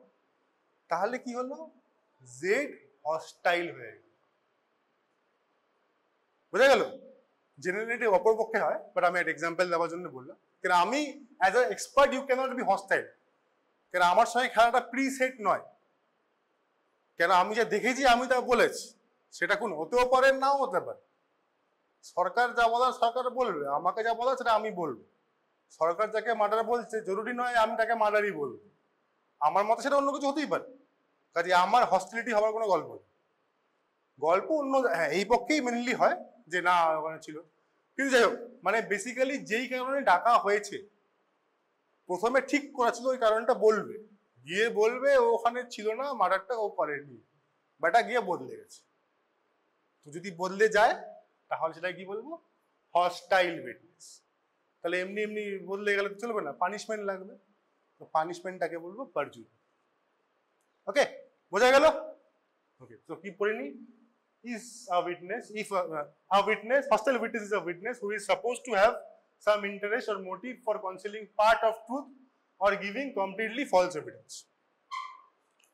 তাহলে কি হলো, জেড হস্টাইল হয়ে গেল। বোঝা গেল? জেনারেলি অপর পক্ষে হয়, বাট আমি একটা এক্সাম্পল দেওয়ার জন্য বললাম। কেন আমি as a expert you cannot be hostile, কেন আমার সঙ্গে খেলাটা প্রি সেট নয়। কেন আমি যা দেখেছি আমি তা বলেছি, সেটা কোন হতেও পারে, নাও হতে পারে। সরকার যা বলার সরকার বলবে, আমাকে যা বলার সেটা আমি বলবো। সরকার যাকে মার্ডার বলছে জরুরি নয় আমি তাকে মার্ডারই বলবো, আমার মতে সেটা অন্য কিছু হতেই পারে। কাজে আমার হস্টিলিটি হওয়ার কোনো গল্প নেই। গল্প অন্য, হ্যাঁ এই পক্ষেই মেনলি হয় যে না ওখানে ছিল। কিন্তু যাই হোক, মানে বেসিক্যালি যেই কারণে ডাকা হয়েছে, প্রথমে ঠিক করা ছিল ওই কারণটা বলবে, গিয়ে বলবে ও ওখানে ছিল না, মার্ডারটা ও করেনি, বাটা গিয়ে বদলে গেছে। তো যদি বদলে যায় তাহলে সেটা কি বলবো, হস্টাইল উইটনেস। তাহলে এমনি এমনি বদলে গেলে তো চলবে না, পানিশমেন্ট লাগবে। তো পানিশমেন্টটাকে বলবো পারজুরি। ওকে, বোঝা গেল? ওকে, তো কি পড়ে নি? Is a witness, if a witness, hostile witness is a witness who is supposed to have some interest or motive for concealing part of truth or giving completely false evidence.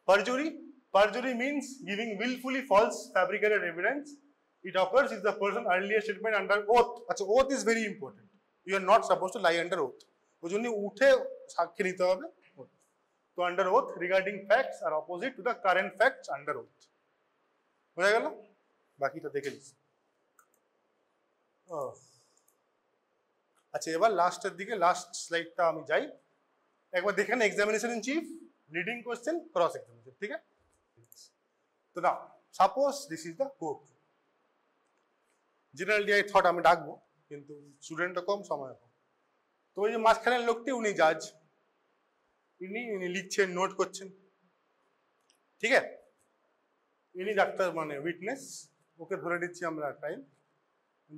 Perjury, perjury means giving willfully false fabricated evidence. It occurs if the person earlier statement under oath. Achha, oath is very important. You are not supposed to lie under oath. ওই জন্য উঠে সাক্ষী নিতে হবে। তো under oath regarding facts are opposite to the current facts under oath. বোঝা গেল? বাকিটা দেখে নিস। আচ্ছা, এবার লাস্টের দিকে, লাস্ট স্লাইডটা আমি যাই একবার দেখে নেন। Examination in chief, leading question, cross examination, ঠিক আছে? তো না, suppose this is the court. Generally I thought আমি ডাকবো, কিন্তু স্টুডেন্টটা কম, সময় কম। তো ওই যে মাঝখানের লোকটি, উনি জাজ, ইনি লিখছেন, নোট করছেন, ঠিক আছে? ইনি ডাক্তার মানে উইটনেস, ওকে ধরে নিচ্ছি আমরা time.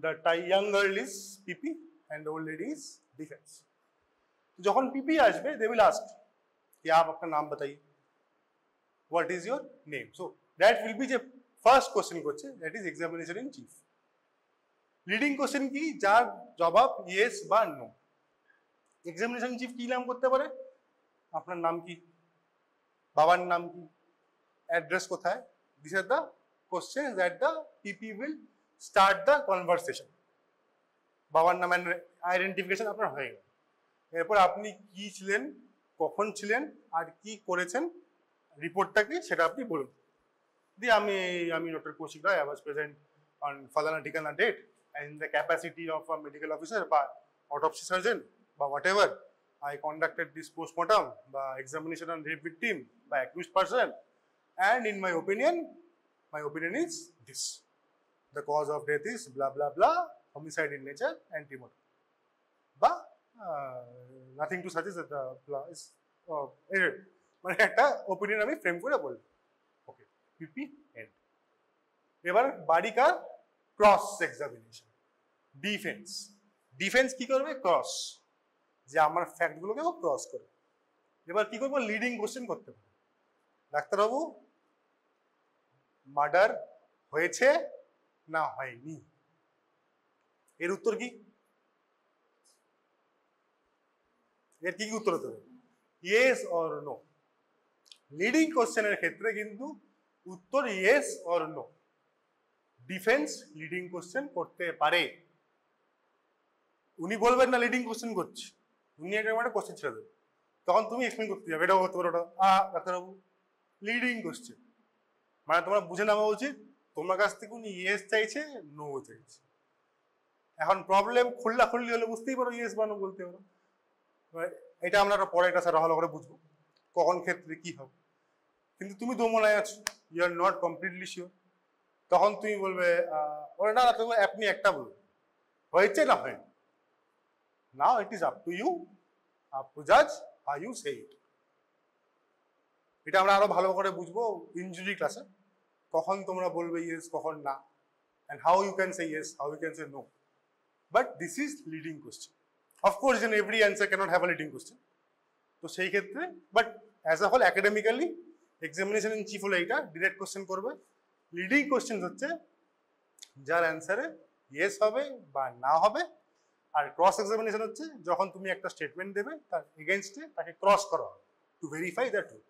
The young girl is PP and old lady is defense. যখন পিপি আসবে, they will ask कि आप अपना नाम बताइए, what is your name? So that will be যে ফার্স্ট কোশ্চেন করছে, that is examination in chief. Leading question কি, যার জবাব ইয়েস বা নো। এক্সামিনেশন চিফ কি নাম করতে পারে, আপনার নাম কি, বাবার নাম কি, অ্যাড্রেস কোথায়। These are the questions that the PP will start the conversation. বাবার নাম আইডেন্টিফিকেশন আপনার হয়ে গেল। এরপর আপনি কি ছিলেন, কখন ছিলেন, আর কি করেছেন, রিপোর্টটা কি সেটা আপনি বলুন। দিয়ে আমি doctor Koushik Roy, I was present on ফালানা ঠিকানা date in the capacity of a medical officer বা autopsy surgeon বা whatever. I conducted this postmortem বা examination on rape victim বা accused person, and in my opinion is this. The cause of death is blah blah blah, homicide in nature, antemortem. বা nothing to suggest that the blah is মানে একটা opinion আমি frame করে বললাম। ওকে, পিপি and. এবার বাড়ি কার, cross examination. Defence কি করবে, ক্রস, যে আমার ফ্যাক্টগুলোকে ও ক্রস করে। এবার কি করবো, লিডিং কোশ্চেন করতে পারে। ডাক্তারবাবু, মার্ডার হয়েছে না হয়নি, এর উত্তর কি, এর কি উত্তর হতে হবে, ইয়েস অর নো। লিডিং কোশ্চেনের ক্ষেত্রে কিন্তু উত্তর yes or no. Defence leading question করতে পারে, উনি বলবেন না লিডিং কোশ্চেন করছি, উনি একটা কোশ্চেন ছেড়ে দেবেন, তখন তুমি এক্সপ্লেন করতে যাবে, এটা হতে পারে ওটা, ডাক্তারবাবু লিডিং কোশ্চেন, মানে তোমরা বুঝে নেওয়া উচিত তোমার কাছ থেকে উনি ইয়েস চাইছে, নো চাইছে। এখন প্রবলেম খুল্লি হলে বুঝতেই পারো ইয়েস বা নো বলতে পারো। এটা আমরা পরে এটা স্যার ভালো করে বুঝবো কখন ক্ষেত্রে কি হবে। কিন্তু তুমি দোমনায় আছো, you are not completely sure, তখন তুমি বলবে ওরা না, তুমি আপনি একটা বলবে হয়েছে না হয়নি। Now it is up to you, up to জাজ হাউ ইউ সে ইট। এটা আমরা আরো ভালো করে বুঝবো ইনজুরি ক্লাসে, কখন তোমরা বলবে ইয়েস, কখন না, and how you can say yes, how you can say no. But this is leading question. Of course, in every answer cannot have a leading question. তো সেই ক্ষেত্রে, but as a whole academically examination in chief হলো এইটা, direct question করবে। Leading question হচ্ছে যার অ্যান্সারে yes হবে বা না হবে, আর ক্রস এক্সামিনেশন হচ্ছে যখন তুমি একটা স্টেটমেন্ট দেবে তার এগেনস্টে তাকে ক্রস করা হবে টু ভেরিফাই দ্য ট্রুথ।